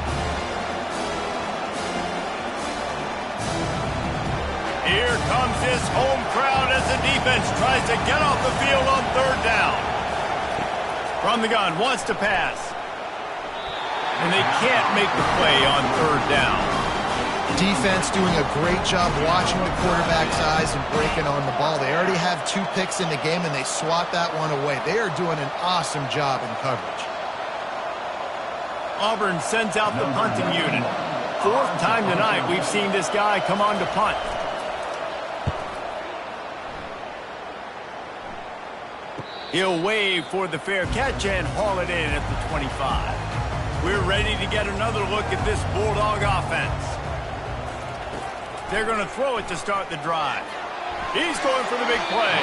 Here comes his home crowd as the defense tries to get off the field on 3rd down. From the gun, wants to pass. And they can't make the play on 3rd down. Defense doing a great job watching the quarterback's eyes and breaking on the ball. They already have 2 picks in the game, and they swat that one away. They are doing an awesome job in coverage. Auburn sends out the punting unit. 4th time tonight we've seen this guy come on to punt. He'll wave for the fair catch and haul it in at the 25. We're ready to get another look at this Bulldog offense. They're going to throw it to start the drive. He's going for the big play.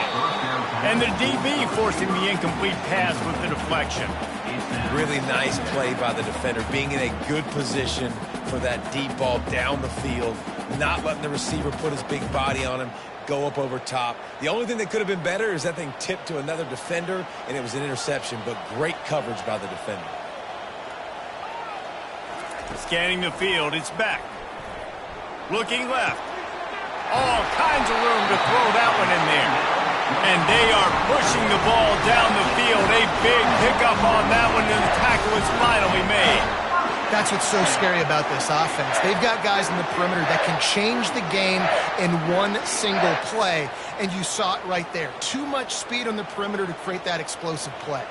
And the DB forcing the incomplete pass with the deflection. Really nice play by the defender, being in a good position for that deep ball down the field, not letting the receiver put his big body on him, go up over top. The only thing that could have been better is that thing tipped to another defender, and it was an interception, but great coverage by the defender. Scanning the field, it's back. Looking left. All kinds of room to throw that one in there. And they are pushing the ball down the field. A big pickup on that one, and the tackle is finally made. That's what's so scary about this offense. They've got guys in the perimeter that can change the game in one single play, and you saw it right there. Too much speed on the perimeter to create that explosive play.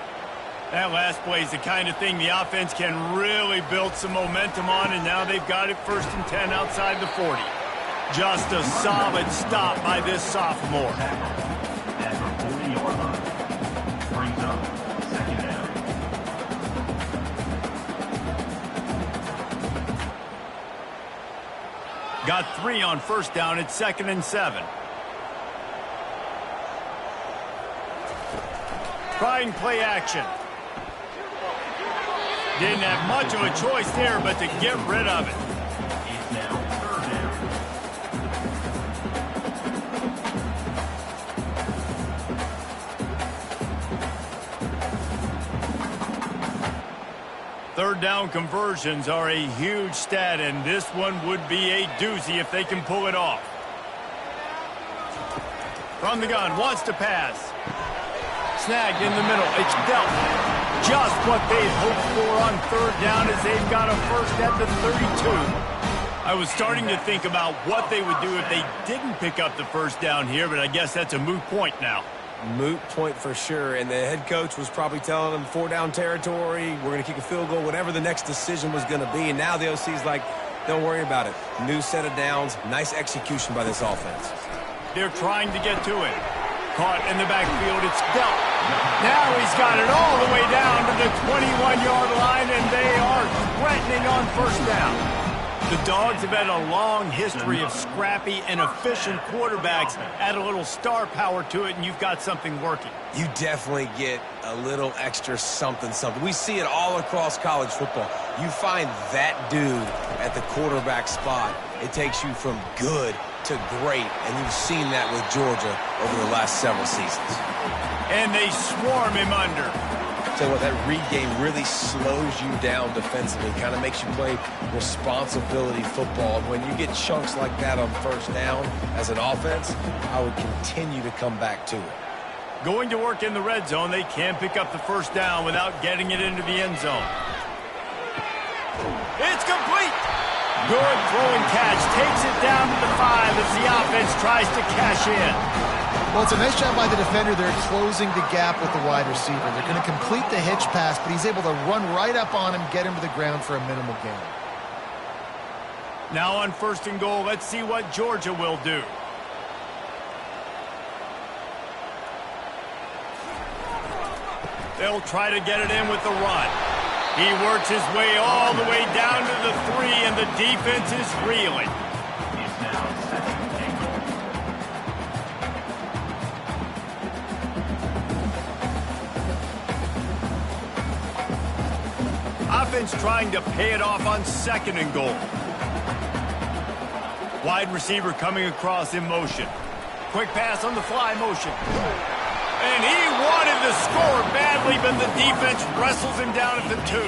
That last play is the kind of thing the offense can really build some momentum on, and now they've got it 1st and 10 outside the 40. Just a solid stop by this sophomore. Got 3 on 1st down at 2nd and 7. Trying play action. Didn't have much of a choice there, but to get rid of it. Third down conversions are a huge stat, and this one would be a doozy if they can pull it off. From the gun, wants to pass. Snagged in the middle. It's dealt. Just what they'd hoped for on 3rd down as they've got a 1st at the 32. I was starting to think about what they would do if they didn't pick up the 1st down here, but I guess that's a moot point now. Moot point for sure, and the head coach was probably telling them 4-down territory, we're going to kick a field goal, whatever the next decision was going to be, and now the OC's like, don't worry about it. New set of downs, nice execution by this offense. They're trying to get to it. Caught in the backfield, it's dealt. Now he's got it all the way down to the 21-yard line, and they are threatening on 1st down. The Dogs have had a long history of scrappy and efficient quarterbacks. Add a little star power to it, and you've got something working. You definitely get a little extra something. We see it all across college football. You find that dude at the quarterback spot, it takes you from good to great, and you've seen that with Georgia over the last several seasons. And they swarm him under. Tell you what, that read game really slows you down defensively, kind of makes you play responsibility football. And when you get chunks like that on 1st down as an offense, I would continue to come back to it. Going to work in the red zone, they can pick up the 1st down without getting it into the end zone. It's complete. Good throw and catch. Takes it down to the 5 as the offense tries to cash in. Well, it's a nice job by the defender. They're closing the gap with the wide receiver. They're going to complete the hitch pass, but he's able to run right up on him, get him to the ground for a minimal gain. Now on 1st and goal, let's see what Georgia will do. They'll try to get it in with the run. He works his way all the way down to the 3, and the defense is reeling. Offense trying to pay it off on 2nd and goal. Wide receiver coming across in motion. Quick pass on the fly motion. And he wanted to score badly, but the defense wrestles him down at the 2.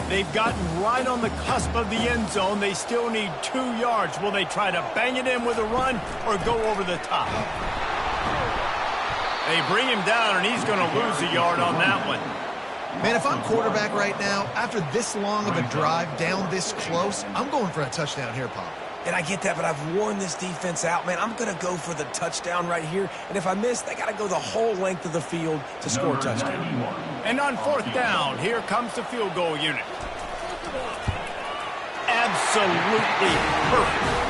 They've gotten right on the cusp of the end zone. They still need 2 yards. Will they try to bang it in with a run or go over the top? They bring him down, and he's going to lose a yard on that one. Man, if I'm quarterback right now, after this long of a drive down this close, I'm going for a touchdown here, Pop. And I get that, but I've worn this defense out, man. I'm going to go for the touchdown right here. And if I miss, they got to go the whole length of the field to score a touchdown. And on 4th down, here comes the field goal unit. Absolutely perfect.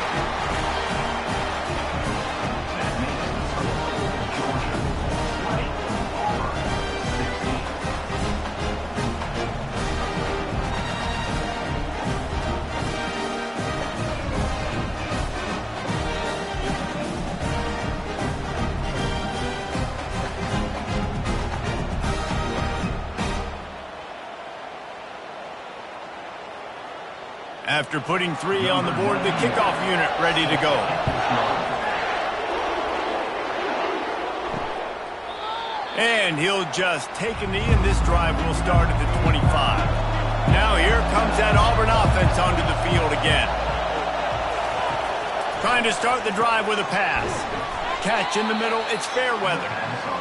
After putting 3 on the board, the kickoff unit ready to go. And he'll just take a knee, and this drive will start at the 25. Now here comes that Auburn offense onto the field again. Trying to start the drive with a pass. Catch in the middle, it's fair weather.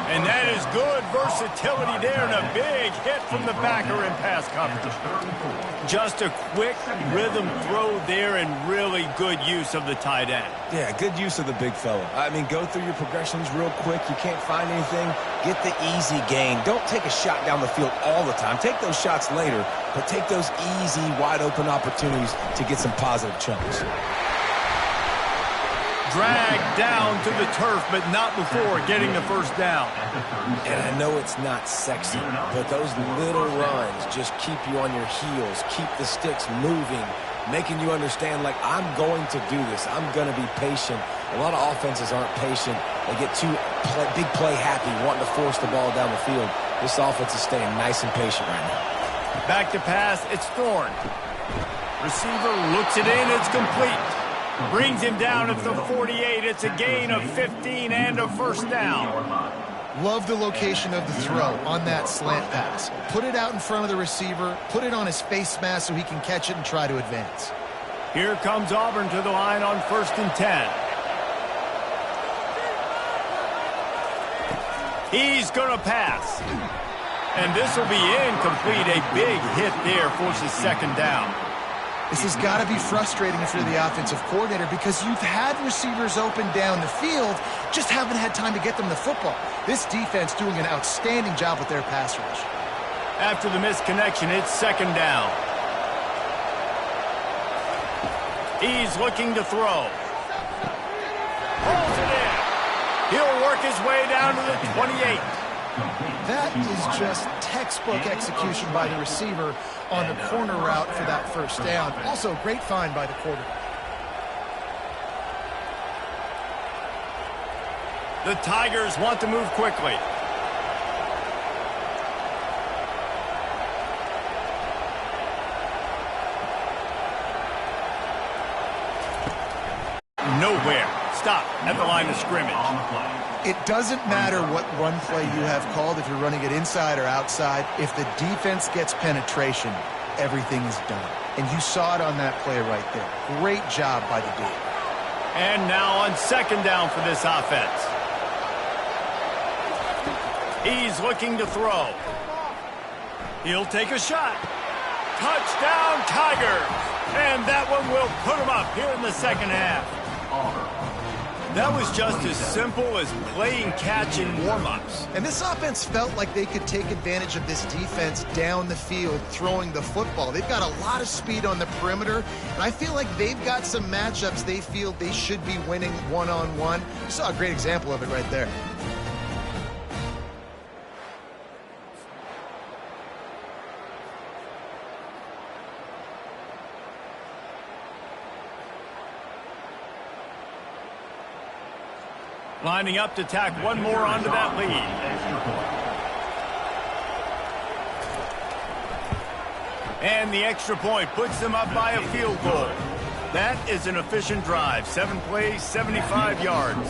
And that is good versatility there, and a big hit from the backer in pass coverage. Just a quick rhythm throw there, and really good use of the tight end. Yeah, good use of the big fella. I mean, go through your progressions real quick. You can't find anything, get the easy gain. Don't take a shot down the field all the time. Take those shots later, but take those easy, wide-open opportunities to get some positive chunks. Dragged down to the turf, but not before getting the first down. And I know it's not sexy, but those little runs just keep you on your heels, keep the sticks moving, making you understand, like, I'm going to do this. I'm going to be patient. A lot of offenses aren't patient. They get too big play happy, wanting to force the ball down the field. This offense is staying nice and patient right now. Back to pass, it's Thorne. Receiver looks it in, it's complete. Brings him down at the 48. It's a gain of 15 and a first down. Love the location of the throw on that slant pass. Put it out in front of the receiver, put it on his face mask so he can catch it and try to advance. Here comes Auburn to the line on 1st and 10. He's going to pass. And this will be incomplete. A big hit there forces second down. This has got to be frustrating for the offensive coordinator because you've had receivers open down the field, just haven't had time to get them the football. This defense doing an outstanding job with their pass rush. After the missed connection, it's second down. He's looking to throw. Pulls it in. He'll work his way down to the 28. That is just textbook execution by the receiver on the corner route for that first down. Also, great find by the quarterback. The Tigers want to move quickly. Nowhere. Stop at the line of scrimmage. It doesn't matter what run play you have called, if you're running it inside or outside. If the defense gets penetration, everything is done. And you saw it on that play right there. Great job by the D. And now on second down for this offense. He's looking to throw. He'll take a shot. Touchdown, Tigers! And that one will put him up here in the second half. That was just as simple as playing catch in warm-ups. And this offense felt like they could take advantage of this defense down the field throwing the football. They've got a lot of speed on the perimeter, and I feel like they've got some matchups they feel they should be winning one-on-one. You saw a great example of it right there. Lining up to tack one more onto that lead. And the extra point puts them up by a field goal. That is an efficient drive. 7 plays, 75 yards.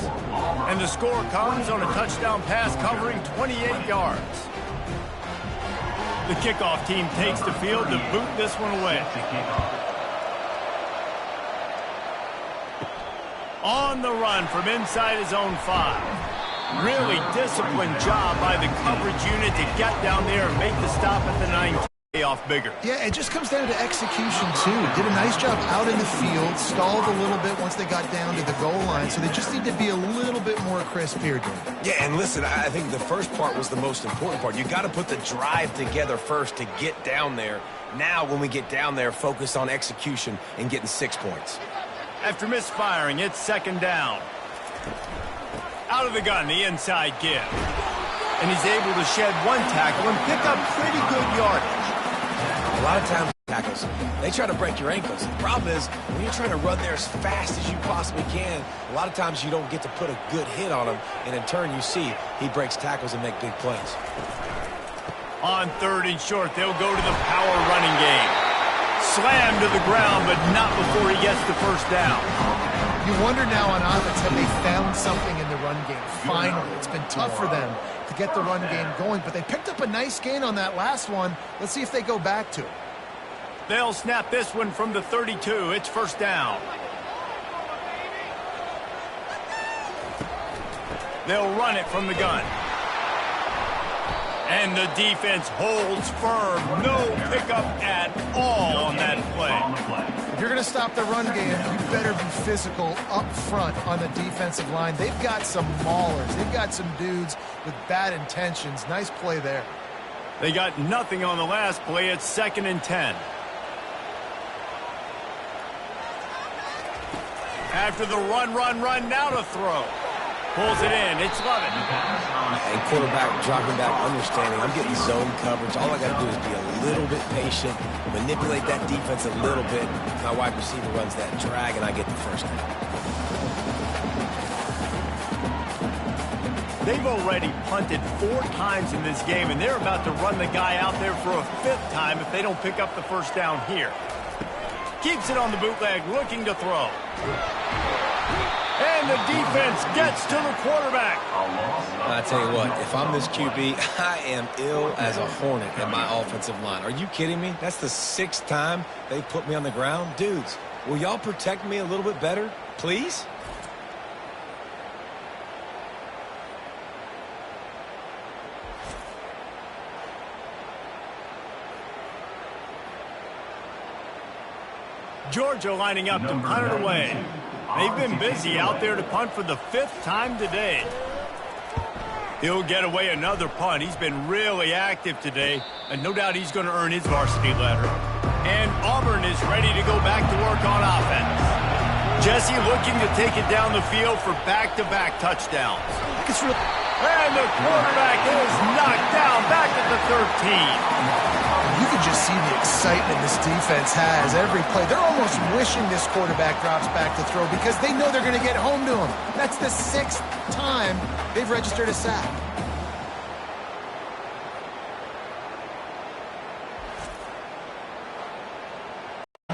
And the score comes on a touchdown pass covering 28 yards. The kickoff team takes the field to boot this one away. On the run from inside his own 5. Really disciplined job by the coverage unit to get down there and make the stop at the 9. Pay off bigger. Yeah, it just comes down to execution, too. Did a nice job out in the field, stalled a little bit once they got down to the goal line, so they just need to be a little bit more crisp here, Jim. Yeah, and listen, I think the first part was the most important part. You got to put the drive together first to get down there. Now, when we get down there, focus on execution and getting 6 points. After misfiring, it's second down. Out of the gun, the inside give. And he's able to shed one tackle and pick up pretty good yardage. A lot of times, tackles, they try to break your ankles. The problem is, when you're trying to run there as fast as you possibly can, a lot of times you don't get to put a good hit on him, and in turn, you see he breaks tackles and make big plays. On 3rd and short, they'll go to the power running game. Slammed to the ground, but not before he gets the first down. You wonder now on offense, have they found something in the run game? Finally, it's been tough for them to get the run game going, but they picked up a nice gain on that last one. Let's see if they go back to it. They'll snap this one from the 32. It's first down. They'll run it from the gun. And the defense holds firm. No pickup at all on that play. If you're going to stop the run game, you better be physical up front on the defensive line. They've got some maulers. They've got some dudes with bad intentions. Nice play there. They got nothing on the last play. It's 2nd and 10. After the run, now to throw. Pulls it in. It's Lovett. And quarterback dropping back, understanding. I'm getting zone coverage. All I got to do is be a little bit patient, manipulate that defense a little bit. My wide receiver runs that drag, and I get the first down. They've already punted 4 times in this game, and they're about to run the guy out there for a 5th time if they don't pick up the first down here. Keeps it on the bootleg, looking to throw. And the defense gets to the quarterback. I tell you what, if I'm this QB, I am ill as a hornet in my offensive line. Are you kidding me? That's the 6th time they put me on the ground. Dudes, will y'all protect me a little bit better, please? Georgia lining up to punt it away. They've been busy out there to punt for the 5th time today. He'll get away another punt. He's been really active today, and no doubt he's going to earn his varsity letter. And Auburn is ready to go back to work on offense. Jesse looking to take it down the field for back-to-back touchdowns. And the quarterback is knocked down back at the 13. You can just see the excitement this defense has every play. They're almost wishing this quarterback drops back to throw because they know they're going to get home to him. That's the 6th time they've registered a sack.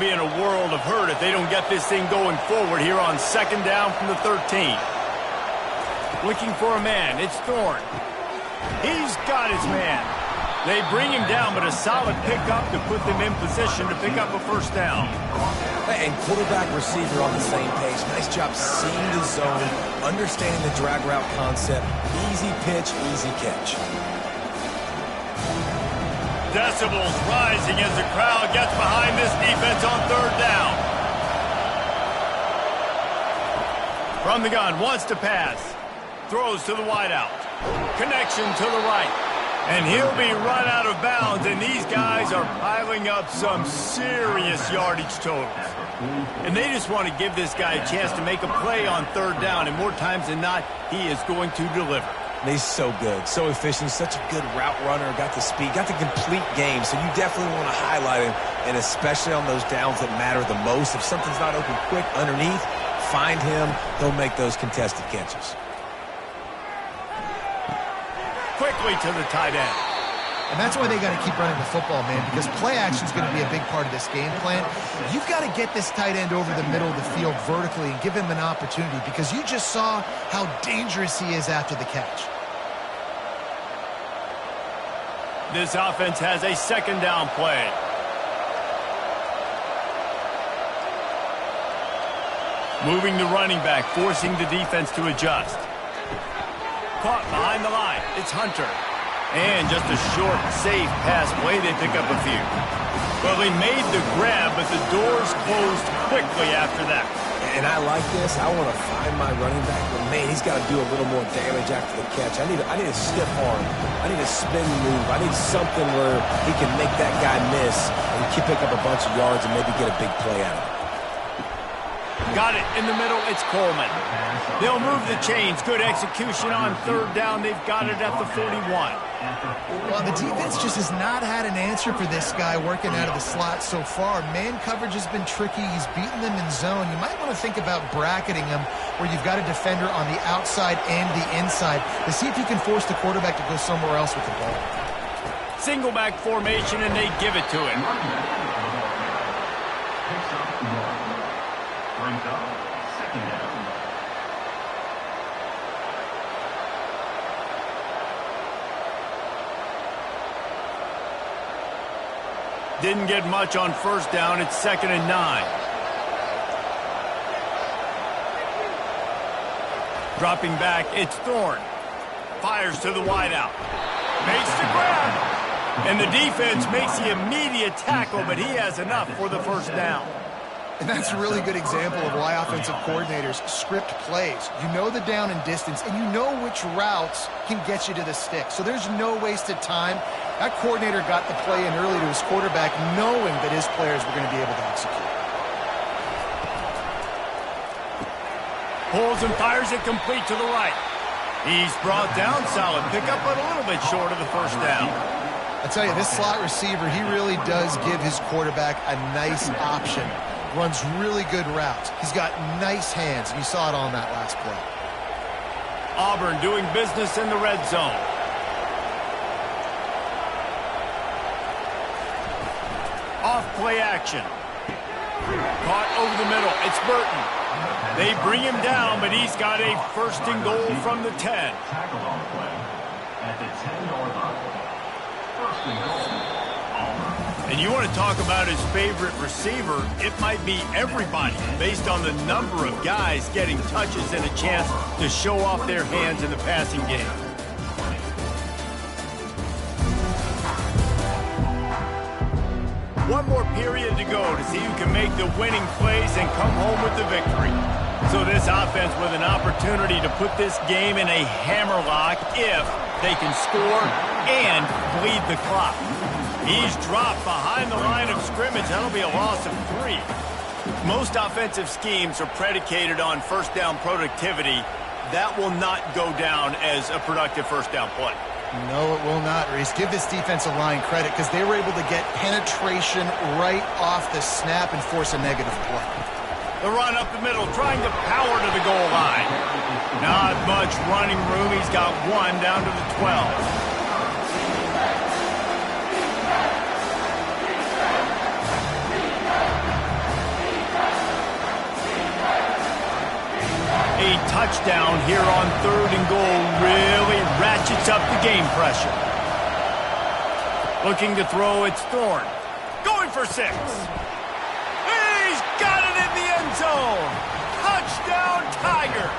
Be in a world of hurt if they don't get this thing going forward here on 2nd down from the 13. Looking for a man. It's Thorne. He's got his man. They bring him down, but a solid pickup to put them in position to pick up a first down. And quarterback receiver on the same page. Nice job seeing the zone, understanding the drag route concept. Easy pitch, easy catch. Decibels rising as the crowd gets behind this defense on 3rd down. From the gun, wants to pass. Throws to the wideout. Connection to the right. And he'll be run out of bounds, and these guys are piling up some serious yardage totals. And they just want to give this guy a chance to make a play on 3rd down, and more times than not, he is going to deliver. And he's so good, so efficient, such a good route runner, got the speed, got the complete game, so you definitely want to highlight him, and especially on those downs that matter the most. If something's not open quick underneath, find him, he'll make those contested catches. Quickly to the tight end. And that's why they got to keep running the football, man, because play action is going to be a big part of this game plan. You've got to get this tight end over the middle of the field vertically and give him an opportunity because you just saw how dangerous he is after the catch. This offense has a 2nd down play. Moving the running back, forcing the defense to adjust. Caught behind the line. It's Hunter. And just a short, safe pass play. They pick up a few. Well, they made the grab, but the doors closed quickly after that. And I like this. I want to find my running back, but man, he's got to do a little more damage after the catch. I need a stiff arm. I need a spin move. I need something where he can make that guy miss and he can pick up a bunch of yards and maybe get a big play out of it. Got it in the middle. It's Coleman. They'll move the chains. Good execution on 3rd down. They've got it at the 41. Well, the defense just has not had an answer for this guy working out of the slot so far. Man coverage has been tricky. He's beaten them in zone. You might want to think about bracketing him where you've got a defender on the outside and the inside to see if you can force the quarterback to go somewhere else with the ball. Single back formation, and they give it to him. Didn't get much on first down. It's 2nd and 9. Dropping back, it's Thorne. Fires to the wideout. Makes the grab. And the defense makes the immediate tackle, but he has enough for the first down. And that's a really good example of why offensive coordinators script plays. You know the down and distance, and you know which routes can get you to the stick. So there's no wasted time. That coordinator got the play in early to his quarterback, knowing that his players were going to be able to execute. Pulls and fires it complete to the right. He's brought down, solid pickup, but a little bit short of the first down. I tell you, this slot receiver, he really does give his quarterback a nice option. Runs really good routes. He's got nice hands, and you saw it on that last play. Auburn doing business in the red zone. Off play action. Caught over the middle. It's Burton. They bring him down, but he's got a 1st and goal from the 10. Tackle on the play at the 10-yard line. 1st and goal. And you want to talk about his favorite receiver, it might be everybody based on the number of guys getting touches and a chance to show off their hands in the passing game. One more period to go to see who can make the winning plays and come home with the victory. So this offense with an opportunity to put this game in a hammerlock if they can score and bleed the clock. He's dropped behind the line of scrimmage. That'll be a loss of 3. Most offensive schemes are predicated on first down productivity. That will not go down as a productive first down play. No, it will not, Reese. Give this defensive line credit because they were able to get penetration right off the snap and force a negative play. The run up the middle, trying to power to the goal line. Not much running room. He's got 1 down to the 12. A touchdown here on 3rd and goal really ratchets up the game pressure. Looking to throw, it's Thorne. Going for 6. He's got it in the end zone. Touchdown, Tiger.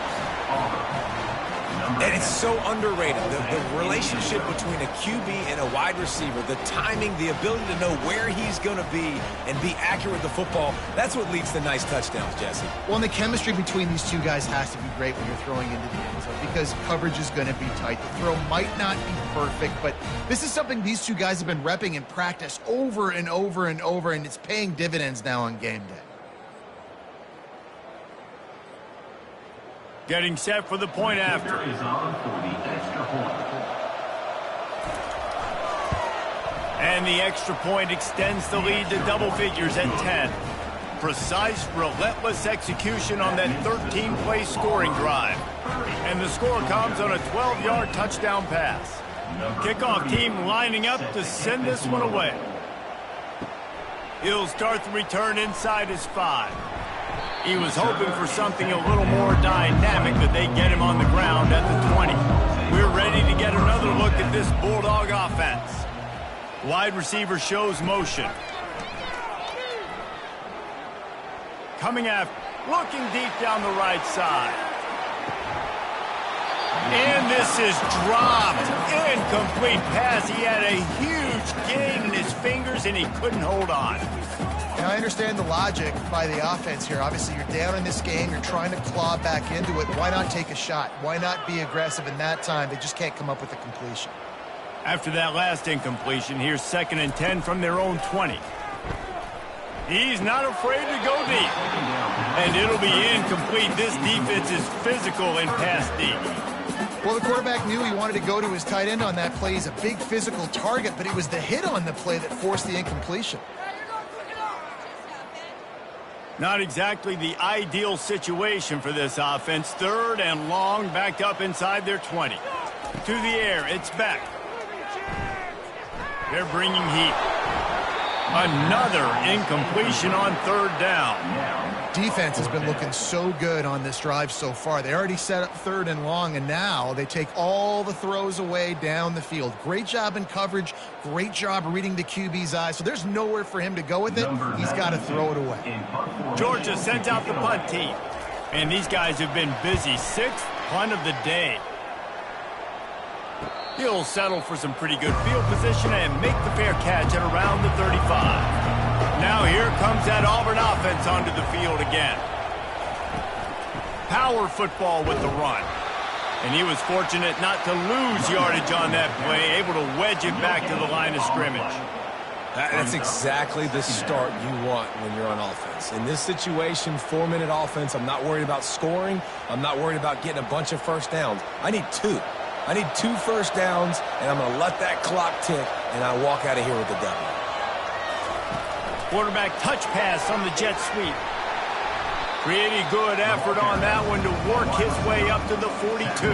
And it's so underrated. The relationship between a QB and a wide receiver, the timing, the ability to know where he's going to be and be accurate with the football, that's what leads to nice touchdowns, Jesse. Well, and the chemistry between these two guys has to be great when you're throwing into the end zone because coverage is going to be tight. The throw might not be perfect, but this is something these two guys have been repping in practice over and over and over, and it's paying dividends now on game day. Getting set for the point after. Is on for the extra point. And the extra point extends the lead to double figures at 10. Precise, relentless execution on that 13-play scoring drive. And the score comes on a 12-yard touchdown pass. Kickoff team lining up to send this one away. He'll start the return inside his 5. He was hoping for something a little more dynamic, but they get him on the ground at the 20. We're ready to get another look at this Bulldog offense. Wide receiver shows motion. Coming after, looking deep down the right side. And this is dropped. Incomplete pass. He had a huge gain in his fingers, and he couldn't hold on. Now, I understand the logic by the offense here. Obviously, you're down in this game. You're trying to claw back into it. Why not take a shot? Why not be aggressive in that time? They just can't come up with a completion. After that last incompletion, here's 2nd and 10 from their own 20. He's not afraid to go deep. And it'll be incomplete. This defense is physical and pass deep. Well, the quarterback knew he wanted to go to his tight end on that play. He's a big physical target, but it was the hit on the play that forced the incompletion. Not exactly the ideal situation for this offense. 3rd and long, backed up inside their 20. To the air, it's Beck. They're bringing heat. Another incompletion on 3rd down. defense has been looking so good on this drive so far. They already set up 3rd and long, and now they take all the throws away down the field. Great job in coverage. Great job reading the QB's eyes. So there's nowhere for him to go with it. He's got to throw it away. Georgia sends out the punt team. And these guys have been busy. 6th punt of the day. He'll settle for some pretty good field position and make the fair catch at around the 35. Now here comes that Auburn offense onto the field again. Power football with the run. And he was fortunate not to lose yardage on that play, able to wedge it back to the line of scrimmage. That's exactly the start you want when you're on offense. In this situation, 4-minute offense, I'm not worried about scoring. I'm not worried about getting a bunch of first downs. I need 2. I need 2 first downs, and I'm going to let that clock tick, and I walk out of here with the W. Quarterback touch pass on the jet sweep. Pretty good effort on that one to work his way up to the 42.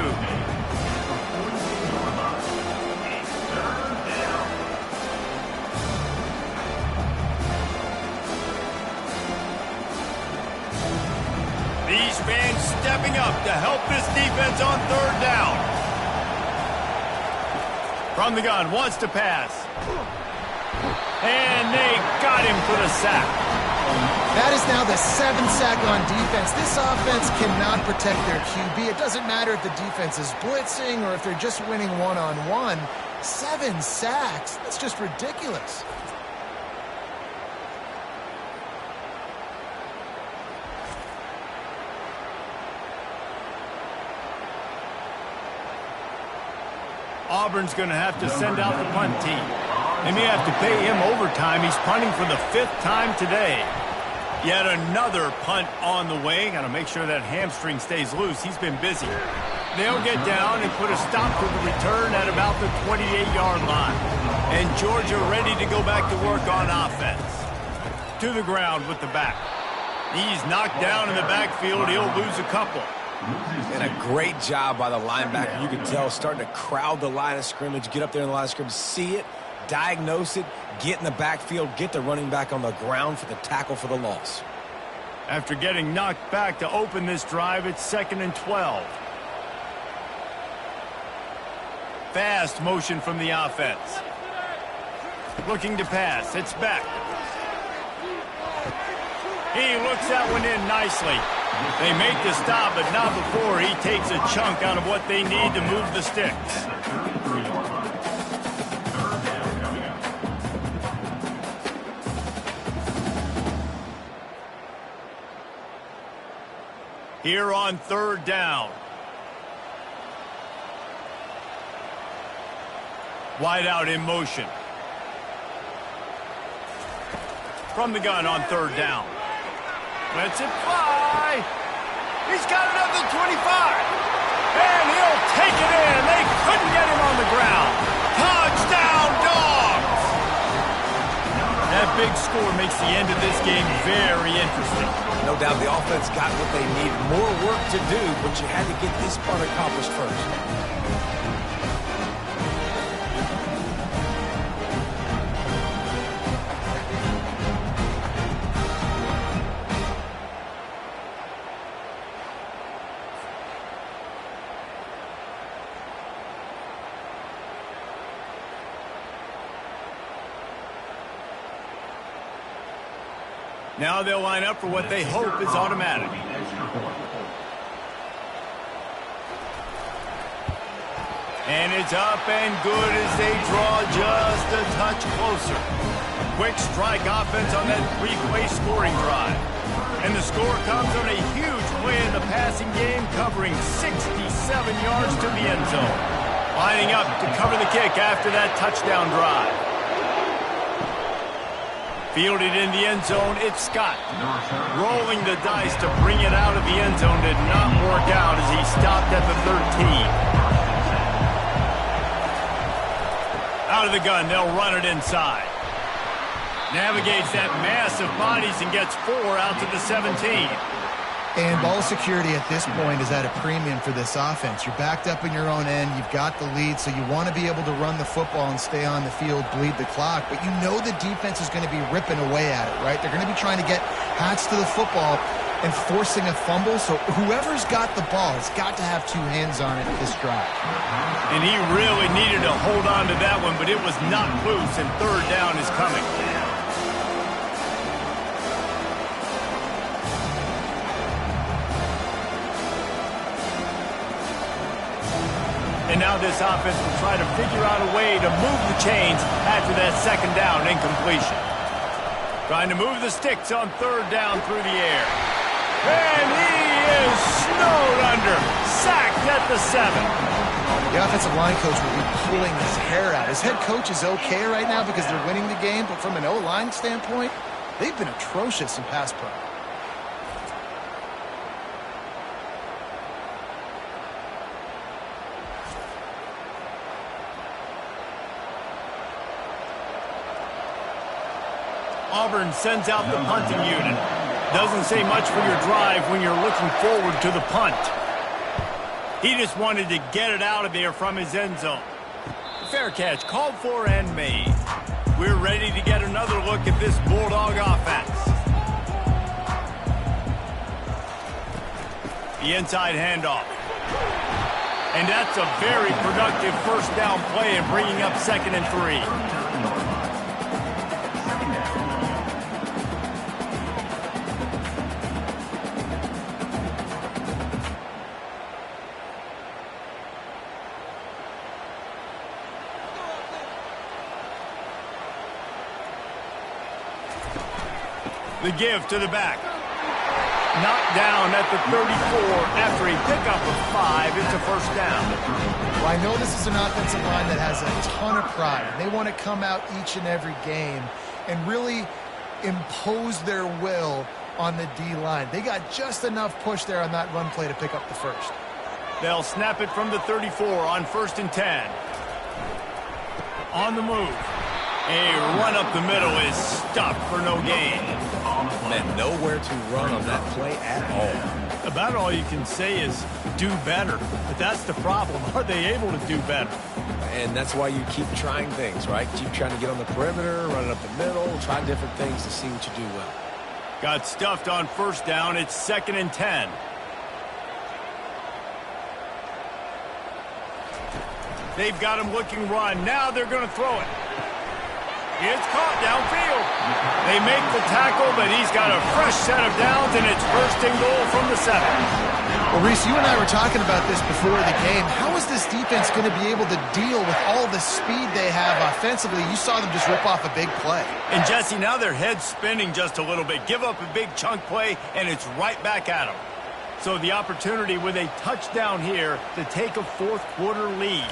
These fans stepping up to help this defense on 3rd down. From the gun, wants to pass. And they got him for the sack. That is now the 7th sack on defense. This offense cannot protect their QB. It doesn't matter if the defense is blitzing or if they're just winning one-on-one. 7 sacks. That's just ridiculous. Auburn's going to have to send out the punt team. They may have to pay him overtime. He's punting for the 5th time today. Yet another punt on the way. Got to make sure that hamstring stays loose. He's been busy. They'll get down and put a stop to the return at about the 28-yard line. And Georgia ready to go back to work on offense. To the ground with the back. He's knocked down in the backfield. He'll lose a couple. And a great job by the linebacker. You can tell, starting to crowd the line of scrimmage, get up there in the line of scrimmage, see it, diagnose it, get in the backfield, get the running back on the ground for the tackle for the loss. After getting knocked back to open this drive, it's 2nd and 12. Fast motion from the offense. Looking to pass. It's back. He looks that one in nicely. They make the stop, but not before he takes a chunk out of what they need to move the sticks. Here on 3rd down. Wide out in motion. From the gun on 3rd down. Lets it fly. He's got it up to 25. And he'll take it in. They couldn't get him on the ground. Touchdown, Dogs! That big score makes the end of this game very interesting. No doubt the offense got what they need. More work to do, but you had to get this part accomplished first. Now they'll line up for what they hope is automatic. And it's up and good as they draw just a touch closer. Quick strike offense on that 3-play scoring drive. And the score comes on a huge play in the passing game, covering 67 yards to the end zone. Lining up to cover the kick after that touchdown drive. Fielded in the end zone, it's Scott. Rolling the dice to bring it out of the end zone did not work out as he stopped at the 13. Out of the gun, they'll run it inside. Navigates that mass of bodies and gets 4 out to the 17. And ball security at this point is at a premium for this offense. You're backed up in your own end. You've got the lead, so you want to be able to run the football and stay on the field, bleed the clock. But you know the defense is going to be ripping away at it, right? They're going to be trying to get hats to the football. and forcing a fumble. So whoever's got the ball has got to have two hands on it this drive. And he really needed to hold on to that one, but it was not loose, and third down is coming. And now this offense will try to figure out a way to move the chains after that second down incompletion. Trying to move the sticks on third down through the air. And he is snowed under. Sacked at the 7. The offensive line coach will be pulling his hair out. His head coach is okay right now because they're winning the game, but from an O-line standpoint, they've been atrocious in pass pro. Auburn sends out the punting unit. Doesn't say much for your drive when you're looking forward to the punt. He just wanted to get it out of there from his end zone. Fair catch called for and made. We're ready to get another look at this Bulldog offense. The inside handoff. And that's a very productive first down play and bringing up 2nd and 3. The give to the back. Knocked down at the 34 after a pickup of 5. It's a first down. Well, I know this is an offensive line that has a ton of pride. They want to come out each and every game and really impose their will on the D-line. They got just enough push there on that run play to pick up the first. They'll snap it from the 34 on 1st and 10. On the move. A run up the middle is stopped for no gain. And nowhere to run on that play at all. About all you can say is do better. But that's the problem. Are they able to do better? And that's why you keep trying things, right? Keep trying to get on the perimeter, run it up the middle, try different things to see what you do well. Got stuffed on first down. It's 2nd and 10. They've got him looking run. Now they're going to throw it. It's caught downfield. They make the tackle, but he's got a fresh set of downs, and it's 1st and goal from the 7. Well, Reese, you and I were talking about this before the game. How is this defense going to be able to deal with all the speed they have offensively? You saw them just rip off a big play. And, Jesse, now their head's spinning just a little bit. Give up a big chunk play, and it's right back at them. So the opportunity with a touchdown here to take a fourth-quarter lead.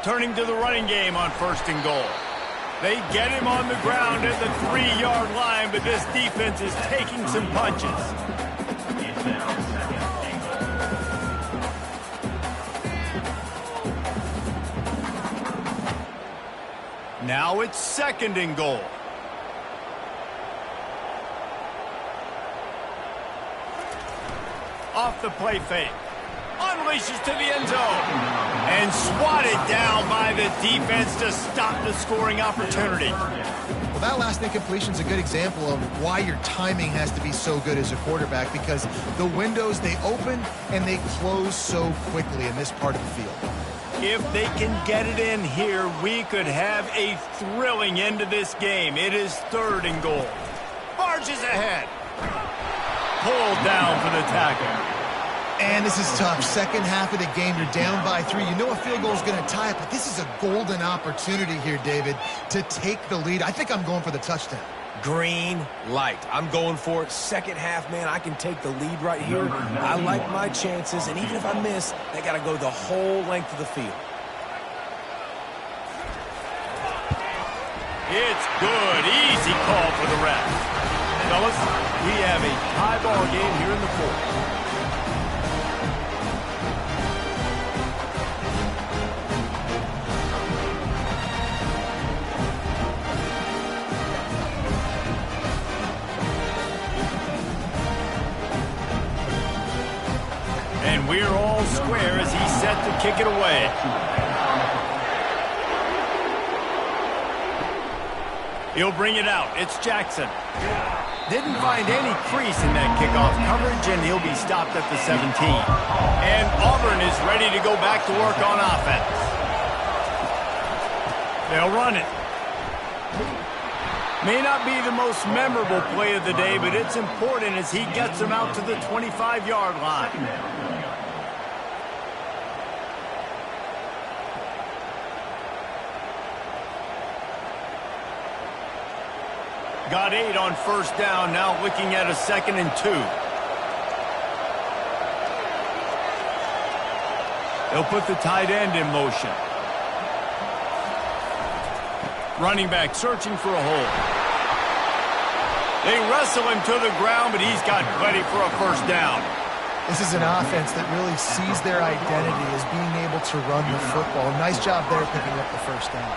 Turning to the running game on 1st and goal. They get him on the ground at the 3-yard line, but this defense is taking some punches. Now it's 2nd and goal. Off the play fake. Unleashes to the end zone. And swatted down by the defense to stop the scoring opportunity. Well, that last incompletion is a good example of why your timing has to be so good as a quarterback, because the windows, they open and they close so quickly in this part of the field. If they can get it in here, we could have a thrilling end to this game. It is 3rd and goal. Barges ahead. Pulled down for the tackle. And this is tough. Second half of the game, you're down by 3. You know a field goal is going to tie it, but this is a golden opportunity here, David, to take the lead. I think I'm going for the touchdown. Green light. I'm going for it. Second half, man, I can take the lead right here. I like my chances, and even if I miss, they got to go the whole length of the field. It's good. Easy call for the ref. Fellas, we have a tie ball game here in the 4th. And we're all square as he's set to kick it away. He'll bring it out. It's Jackson. Didn't find any crease in that kickoff coverage, and he'll be stopped at the 17. And Auburn is ready to go back to work on offense. They'll run it. May not be the most memorable play of the day, but it's important as he gets them out to the 25-yard line. Got 8 on first down, now looking at a 2nd and 2. They'll put the tight end in motion. Running back searching for a hole. They wrestle him to the ground, but he's got plenty for a first down. This is an offense that really sees their identity as being able to run the football. Nice job there picking up the first down.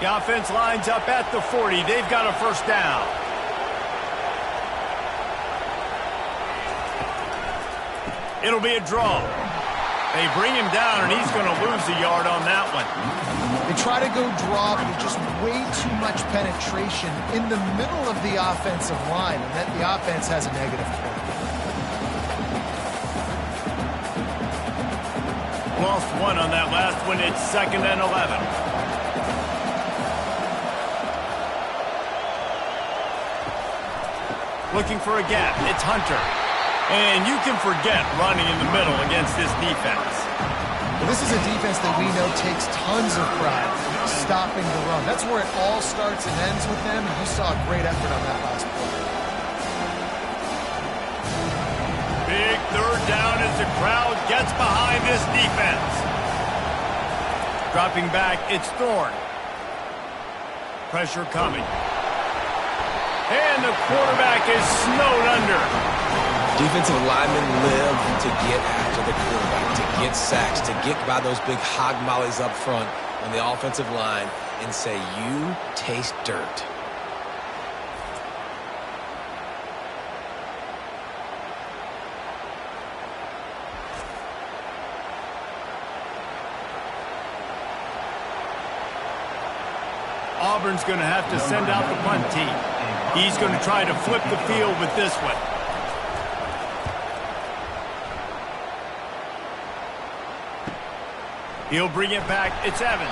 The offense lines up at the 40. They've got a first down. It'll be a draw. They bring him down, and he's going to lose a yard on that one. They try to go draw, but there's just way too much penetration in the middle of the offensive line, and that the offense has a negative play. Lost 1 on that last one. It's 2nd and 11. Looking for a gap. It's Hunter. And you can forget running in the middle against this defense. Well, this is a defense that we know takes tons of pride stopping the run. That's where it all starts and ends with them, and you saw a great effort on that last play. Big 3rd down as the crowd gets behind this defense. Dropping back, it's Thorne. Pressure coming. And the quarterback is snowed under. Defensive linemen live to get after the quarterback, to get sacks, to get by those big hog mollies up front on the offensive line and say, you taste dirt. Auburn's going to have to send out the punt team. He's going to try to flip the field with this one. He'll bring it back. It's Evans.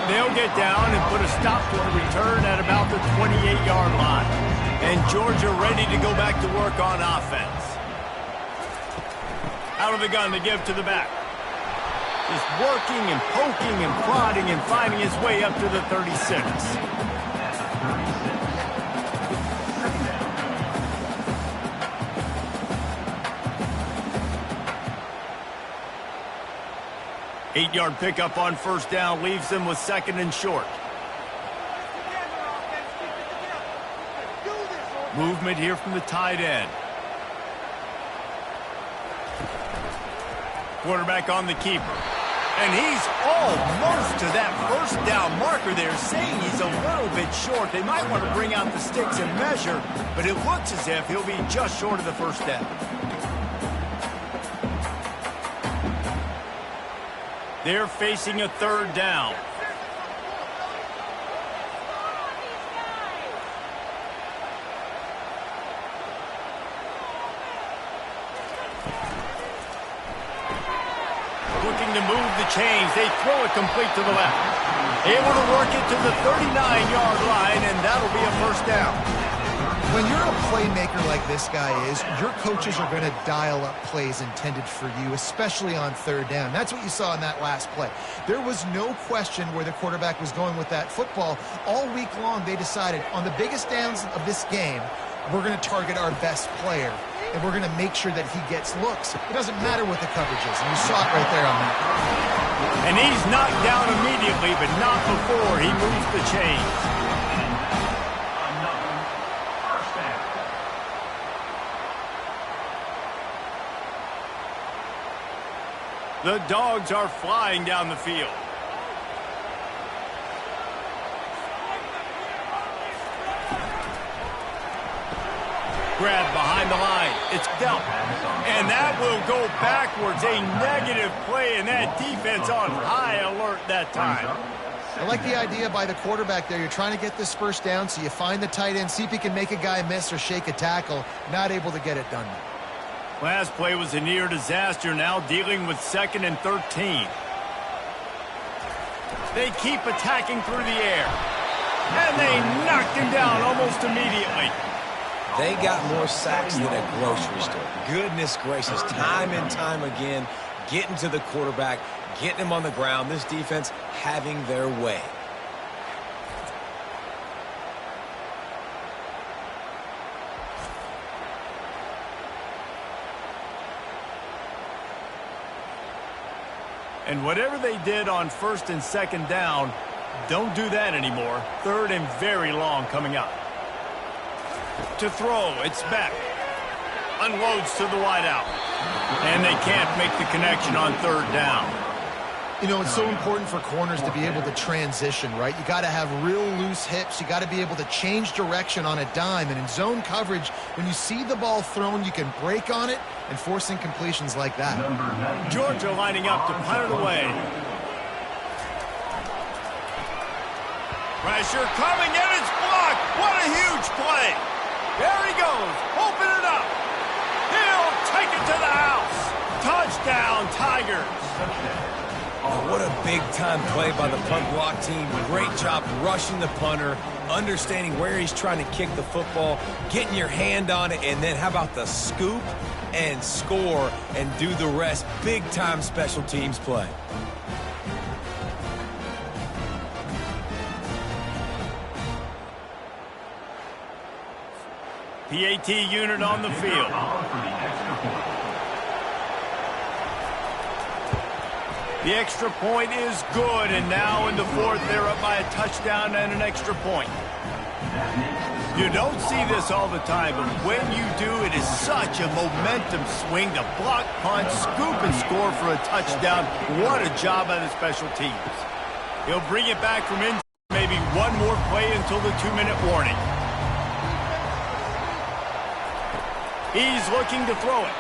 They'll get down and put a stop to the return at about the 28-yard line. And Georgia ready to go back to work on offense. Out of the gun, they give to the back. Just working and poking and prodding and finding his way up to the 36. Eight-yard pickup on first down leaves them with 2nd and short. Movement here from the tight end. Quarterback on the keeper. And he's almost to that first down marker there, saying he's a little bit short. They might want to bring out the sticks and measure, but it looks as if he'll be just short of the first down. They're facing a 3rd down. Looking to move the chains. They throw it complete to the left. Able to work it to the 39-yard line, and that'll be a first down. When you're a playmaker like this guy is, your coaches are going to dial up plays intended for you, especially on 3rd down. That's what you saw in that last play. There was no question where the quarterback was going with that football. All week long, they decided on the biggest downs of this game, we're going to target our best player, and we're going to make sure that he gets looks. It doesn't matter what the coverage is, and you saw it right there on that. And he's knocked down immediately, but not before he moves the chains. The Dogs are flying down the field. Grab behind the line. It's dealt. And that will go backwards. A negative play, and that defense on high alert that time. I like the idea by the quarterback there. You're trying to get this first down, so you find the tight end, see if he can make a guy miss or shake a tackle. Not able to get it done. Last play was a near disaster, now dealing with 2nd and 13. They keep attacking through the air. And they knocked him down almost immediately. They got more sacks than a grocery store. Goodness gracious, time and time again, getting to the quarterback, getting him on the ground. This defense having their way. And whatever they did on 1st and 2nd down, don't do that anymore. 3rd and very long coming up. To throw, it's Beck. Unloads to the wideout. And they can't make the connection on 3rd down. You know, it's so important for corners to be able to transition, right? You got to have real loose hips. You got to be able to change direction on a dime. And in zone coverage, when you see the ball thrown, you can break on it and force incompletions like that. Georgia lining up to punt it away. Pressure coming, and it's blocked. What a huge play. There he goes. Open it up. He'll take it to the house. Touchdown, Tigers. Oh, what a big-time play by the punt block team. Great job rushing the punter, understanding where he's trying to kick the football, getting your hand on it, and then how about the scoop and score and do the rest. Big-time special teams play. PAT unit on the field. The extra point is good, and now in the 4th, they're up by a touchdown and an extra point. You don't see this all the time, but when you do, it is such a momentum swing to block, punt, scoop, and score for a touchdown. What a job by the special teams. He'll bring it back from in, maybe one more play until the 2-minute warning. He's looking to throw it.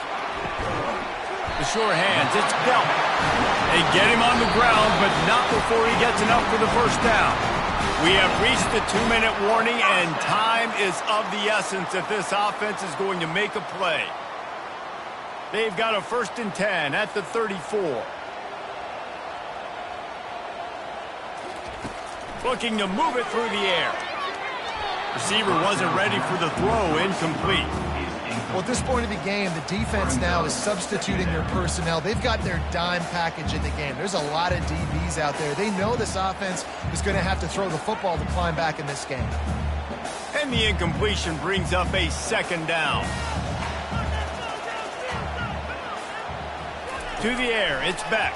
The sure hands, it's Belt. They get him on the ground, but not before he gets enough for the first down. We have reached the 2-minute warning, and time is of the essence if this offense is going to make a play. They've got a 1st and 10 at the 34. Looking to move it through the air. Receiver wasn't ready for the throw, incomplete. Well, at this point of the game, the defense now is substituting their personnel. They've got their dime package in the game. There's a lot of DBs out there. They know this offense is going to have to throw the football to climb back in this game. And the incompletion brings up a 2nd down. To the air, it's Beck.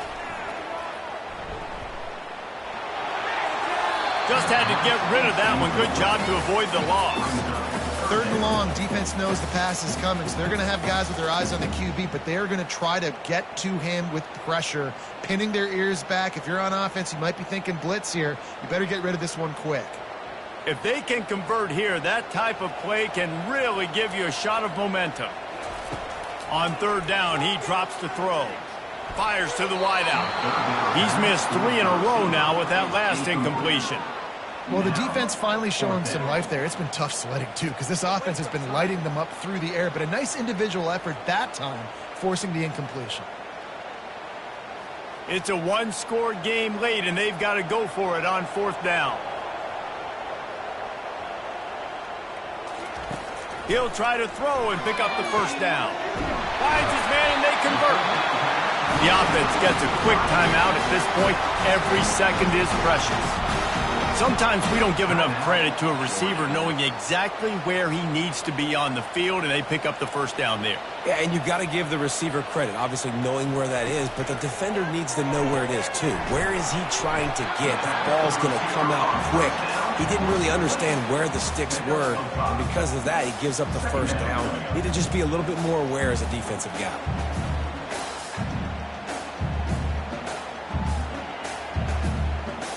Just had to get rid of that one. Good job to avoid the loss. 3rd and long, defense knows the pass is coming, so they're going to have guys with their eyes on the QB, but they're going to try to get to him with pressure, pinning their ears back. If you're on offense, you might be thinking blitz here. You better get rid of this one quick. If they can convert here, that type of play can really give you a shot of momentum. On 3rd down, he drops to throw. Fires to the wideout. He's missed 3 in a row now with that last incompletion. Well, the defense finally showing some life there. It's been tough sledding, too, because this offense has been lighting them up through the air, but a nice individual effort that time, forcing the incompletion. It's a 1-score game late, and they've got to go for it on 4th down. He'll try to throw and pick up the first down. Finds his man, and they convert. The offense gets a quick timeout at this point. Every second is precious. Sometimes we don't give enough credit to a receiver knowing exactly where he needs to be on the field, and they pick up the first down there. Yeah, and you've got to give the receiver credit, obviously knowing where that is, but the defender needs to know where it is, too. Where is he trying to get? That ball's going to come out quick. He didn't really understand where the sticks were, and because of that, he gives up the first down. Need to just be a little bit more aware as a defensive guy.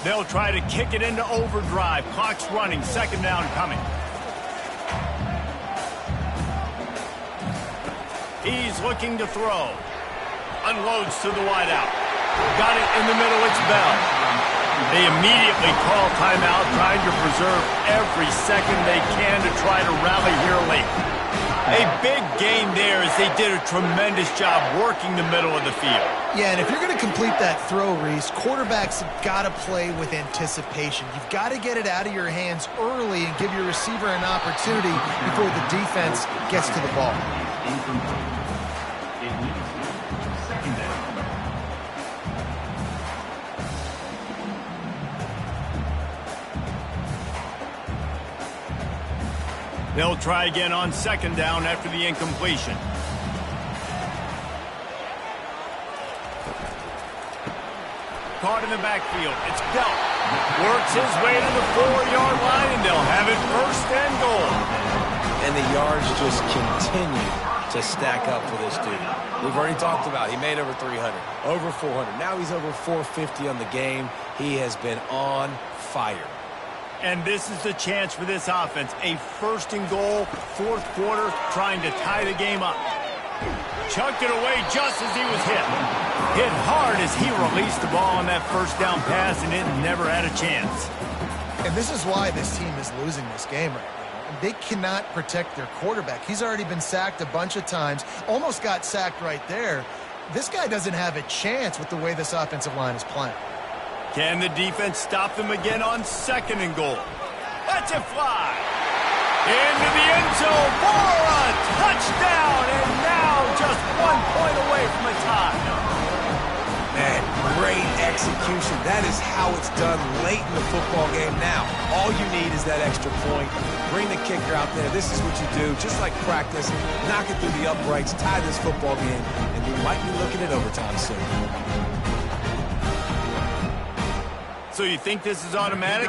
They'll try to kick it into overdrive. Clock's running. 2nd down coming. He's looking to throw. Unloads to the wideout. Got it in the middle. It's Bell. They immediately call timeout, trying to preserve every second they can to try to rally here late. A big gain there as they did a tremendous job working the middle of the field. Yeah, and if you're going to complete that throw, Reese, quarterbacks have got to play with anticipation. You've got to get it out of your hands early and give your receiver an opportunity before the defense gets to the ball. It leads to second down. They'll try again on second down after the incompletion. Caught in the backfield. It's Belt. Works his way to the 4-yard line, and they'll have it first and goal. And the yards just continue to stack up for this dude. We've already talked about it. He made over 300, over 400. Now he's over 450 on the game. He has been on fire. And this is the chance for this offense. A first and goal, fourth quarter, trying to tie the game up. Chucked it away just as he was hit. Hit hard as he released the ball on that first down pass, and it never had a chance. And this is why this team is losing this game right now. They cannot protect their quarterback. He's already been sacked a bunch of times, almost got sacked right there. This guy doesn't have a chance with the way this offensive line is playing. Can the defense stop them again on second and goal? Let's it fly. Into the end zone for a touchdown, and now just 1 point away from a tie. Man, great execution. That is how it's done late in the football game now. All you need is that extra point. Bring the kicker out there. This is what you do. Just like practice, knock it through the uprights, tie this football game, and we might be looking at overtime soon. So you think this is automatic?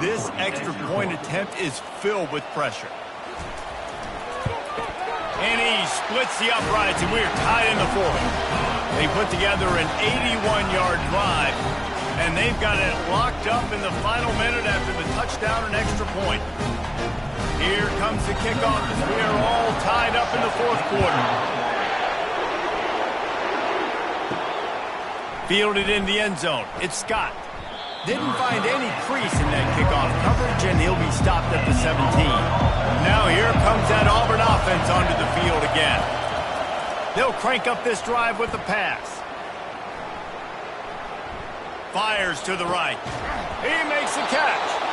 This extra point attempt is filled with pressure. And he splits the uprights, and we're tied in the fourth. They put together an 81-yard drive, and they've got it locked up in the final minute after the touchdown and extra point. Here comes the kickoff as we are all tied up in the fourth quarter. Fielded in the end zone. It's Scott. Didn't find any crease in that kickoff coverage, and he'll be stopped at the 17. Now here comes that Auburn offense onto the field again. They'll crank up this drive with the pass. Fires to the right. He makes the catch.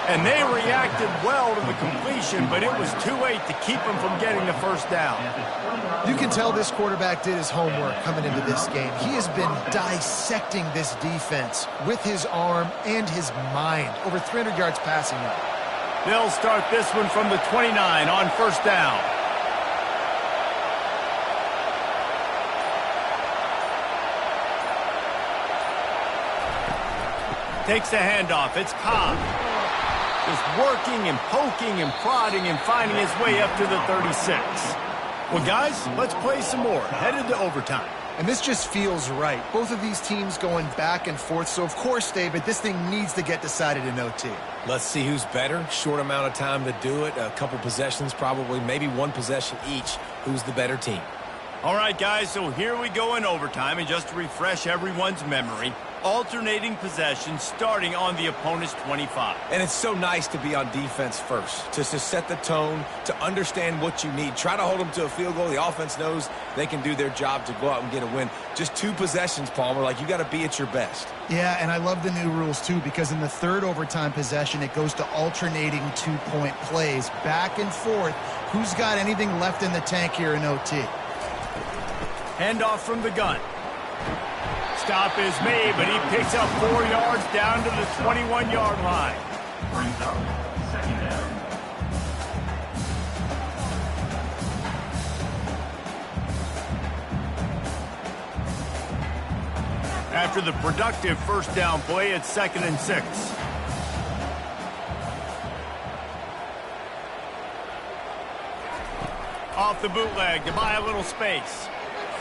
And they reacted well to the completion, but it was too late to keep him from getting the first down. You can tell this quarterback did his homework coming into this game. He has been dissecting this defense with his arm and his mind. Over 300 yards passing now. They'll start this one from the 29 on first down. Takes the handoff. It's Cobb. Just working and poking and prodding and finding his way up to the 36. Well, guys, let's play some more. Headed to overtime. And this just feels right. Both of these teams going back and forth. So, of course, David, this thing needs to get decided in OT. Let's see who's better. Short amount of time to do it. A couple possessions, probably, maybe one possession each. Who's the better team? All right, guys, so here we go in overtime. And just to refresh everyone's memory, alternating possessions starting on the opponent's 25. And it's so nice to be on defense first, to set the tone, to understand what you need. Try to hold them to a field goal. The offense knows they can do their job to go out and get a win. Just 2 possessions, Palmer. Like, you got to be at your best. Yeah, and I love the new rules, too, because in the third overtime possession, it goes to alternating 2-point plays. Back and forth. Who's got anything left in the tank here in OT? Handoff from the gun. Stop is made, but he picks up 4 yards down to the 21-yard line. Brings up second down. After the productive first down play, it's 2nd and 6. Off the bootleg to buy a little space.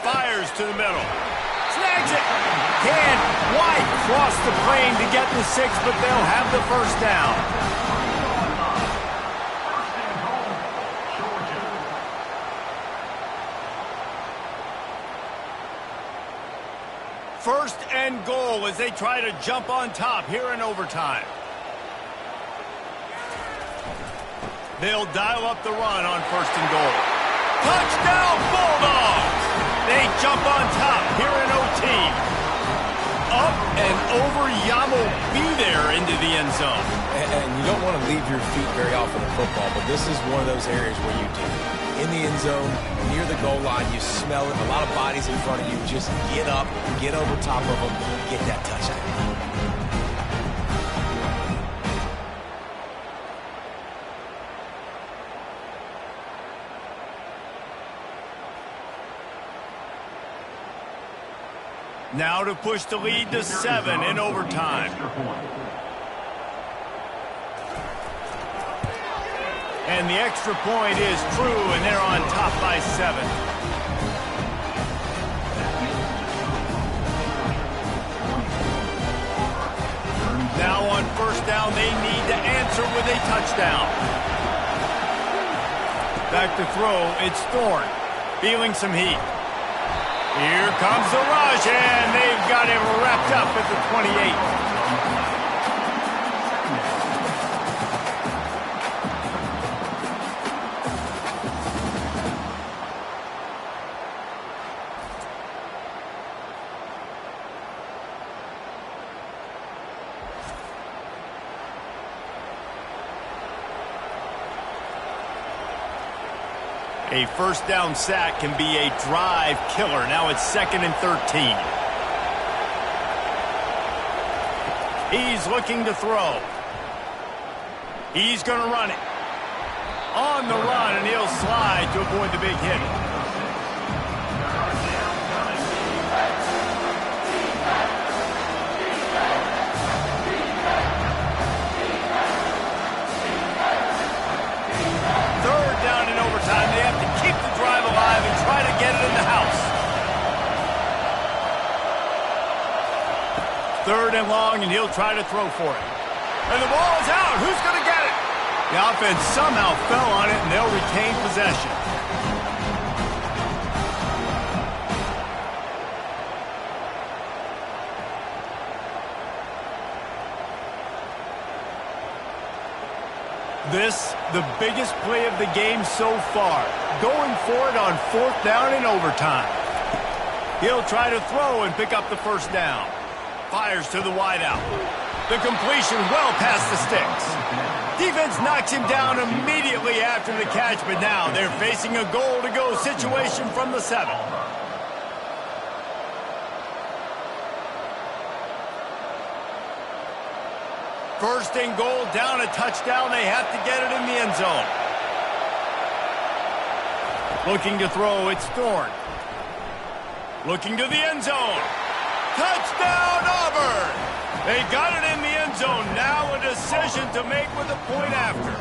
Fires to the middle. Snags it. Can't quite cross the plane to get the 6, but they'll have the first down. First and goal as they try to jump on top here in overtime. They'll dial up the run on first and goal. Touchdown, Bulldogs! They jump on top here in OT. Up and over, Yamo be there into the end zone. And you don't want to leave your feet very often in football, but this is one of those areas where you do. In the end zone, near the goal line, you smell it. A lot of bodies in front of you. Just get up, get over top of them, get that touchdown. Now to push the lead to 7 in overtime. And the extra point is true, and they're on top by 7. Now on first down, they need to answer with a touchdown. Back to throw, it's Thorne, feeling some heat. Here comes the rush, and they've got him wrapped up at the 28. A first down sack can be a drive killer. Now it's 2nd and 13. He's looking to throw. He's going to run it. On the run, and he'll slide to avoid the big hit. They have to keep the drive alive and try to get it in the house. 3rd and long, and he'll try to throw for it. And the ball is out. Who's going to get it? The offense somehow fell on it, and they'll retain possession. This, the biggest play of the game so far. Going for it on 4th down in overtime. He'll try to throw and pick up the first down. Fires to the wideout. The completion well past the sticks. Defense knocks him down immediately after the catch, but now they're facing a goal-to-go situation from the 7. First and goal, down a touchdown. They have to get it in the end zone. Looking to throw, it's Thorne. Looking to the end zone. Touchdown, Auburn! They got it in the end zone. Now a decision to make with a point after.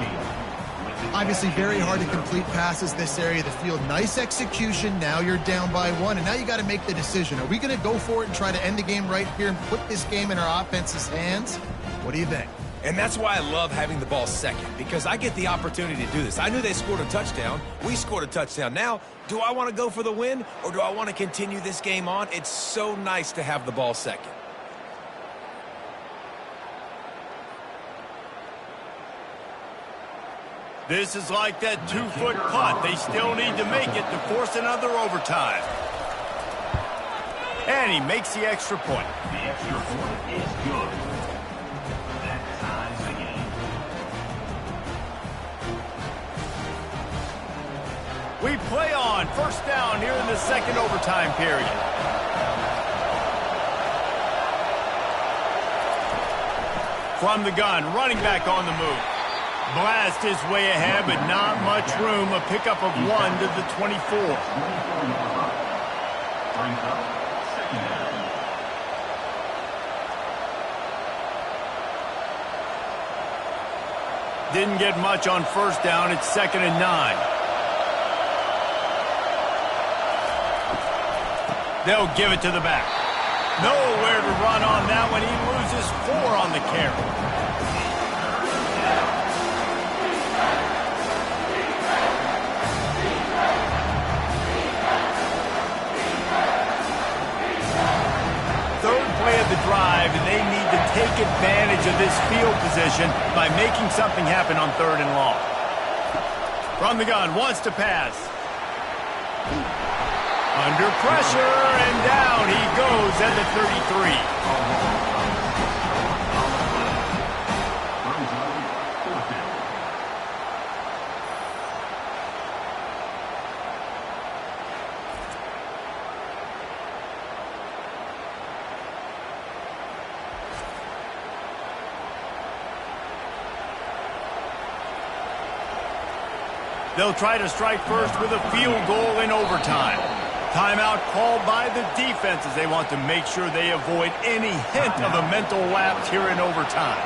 Obviously very hard to complete passes this area of the field. Nice execution. Now you're down by 1, and now you got to make the decision. Are we going to go for it and try to end the game right here and put this game in our offense's hands? What do you think? And that's why I love having the ball second, because I get the opportunity to do this. I knew they scored a touchdown. We scored a touchdown. Now, do I want to go for the win, or do I want to continue this game on? It's so nice to have the ball second. This is like that 2-foot putt. They still need to make it to force another overtime. And he makes the extra point. The extra point is good. That ties the game. We play on first down here in the 2nd overtime period. From the gun, running back on the move. Blast his way ahead, but not much room. A pickup of 1 to the 24. Brings up second down. Didn't get much on first down. It's 2nd and 9. They'll give it to the back. Nowhere to run on that one. He loses 4 on the carry. this field position by making something happen on 3rd and long. From the gun, wants to pass. Under pressure, and down he goes at the 33. They'll try to strike first with a field goal in overtime. Timeout called by the defense as they want to make sure they avoid any hint of a mental lapse here in overtime.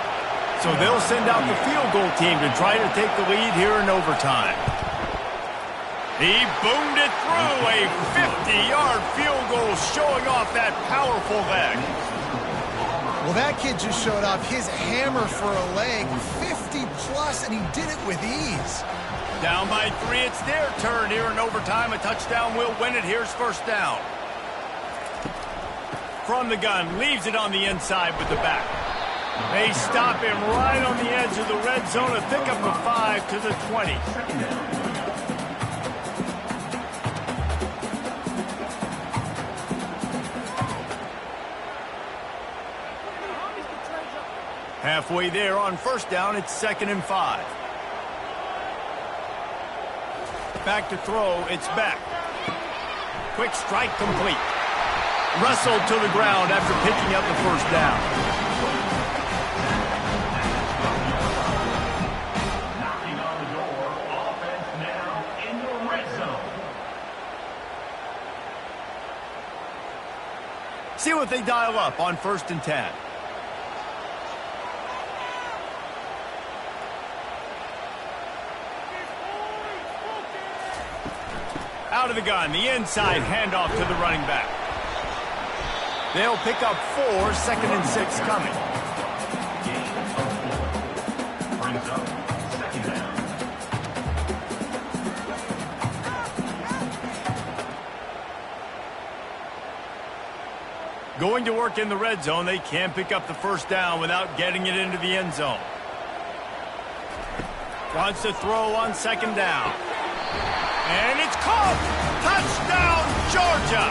So they'll send out the field goal team to try to take the lead here in overtime. He boomed it through, a 50-yard field goal showing off that powerful leg. Well, that kid just showed off his hammer for a leg, 50-plus, and he did it with ease. Down by 3, it's their turn here in overtime. A touchdown will win it. Here's first down. From the gun, leaves it on the inside with the back. They stop him right on the edge of the red zone, a pickup of 5 to the 20. Halfway there on first down, it's 2nd and 5. Back to throw, it's back. Quick strike complete. Wrestled to the ground after picking up the first down. Knocking on the door, offense now in the red zone. See what they dial up on 1st and 10. Out of the gun, the inside handoff to the running back. They'll pick up 4, 2nd and 6 coming. Brings up 2nd down. Going to work in the red zone, they can't pick up the first down without getting it into the end zone. Wants to throw on 2nd down. And it's caught! Touchdown, Georgia!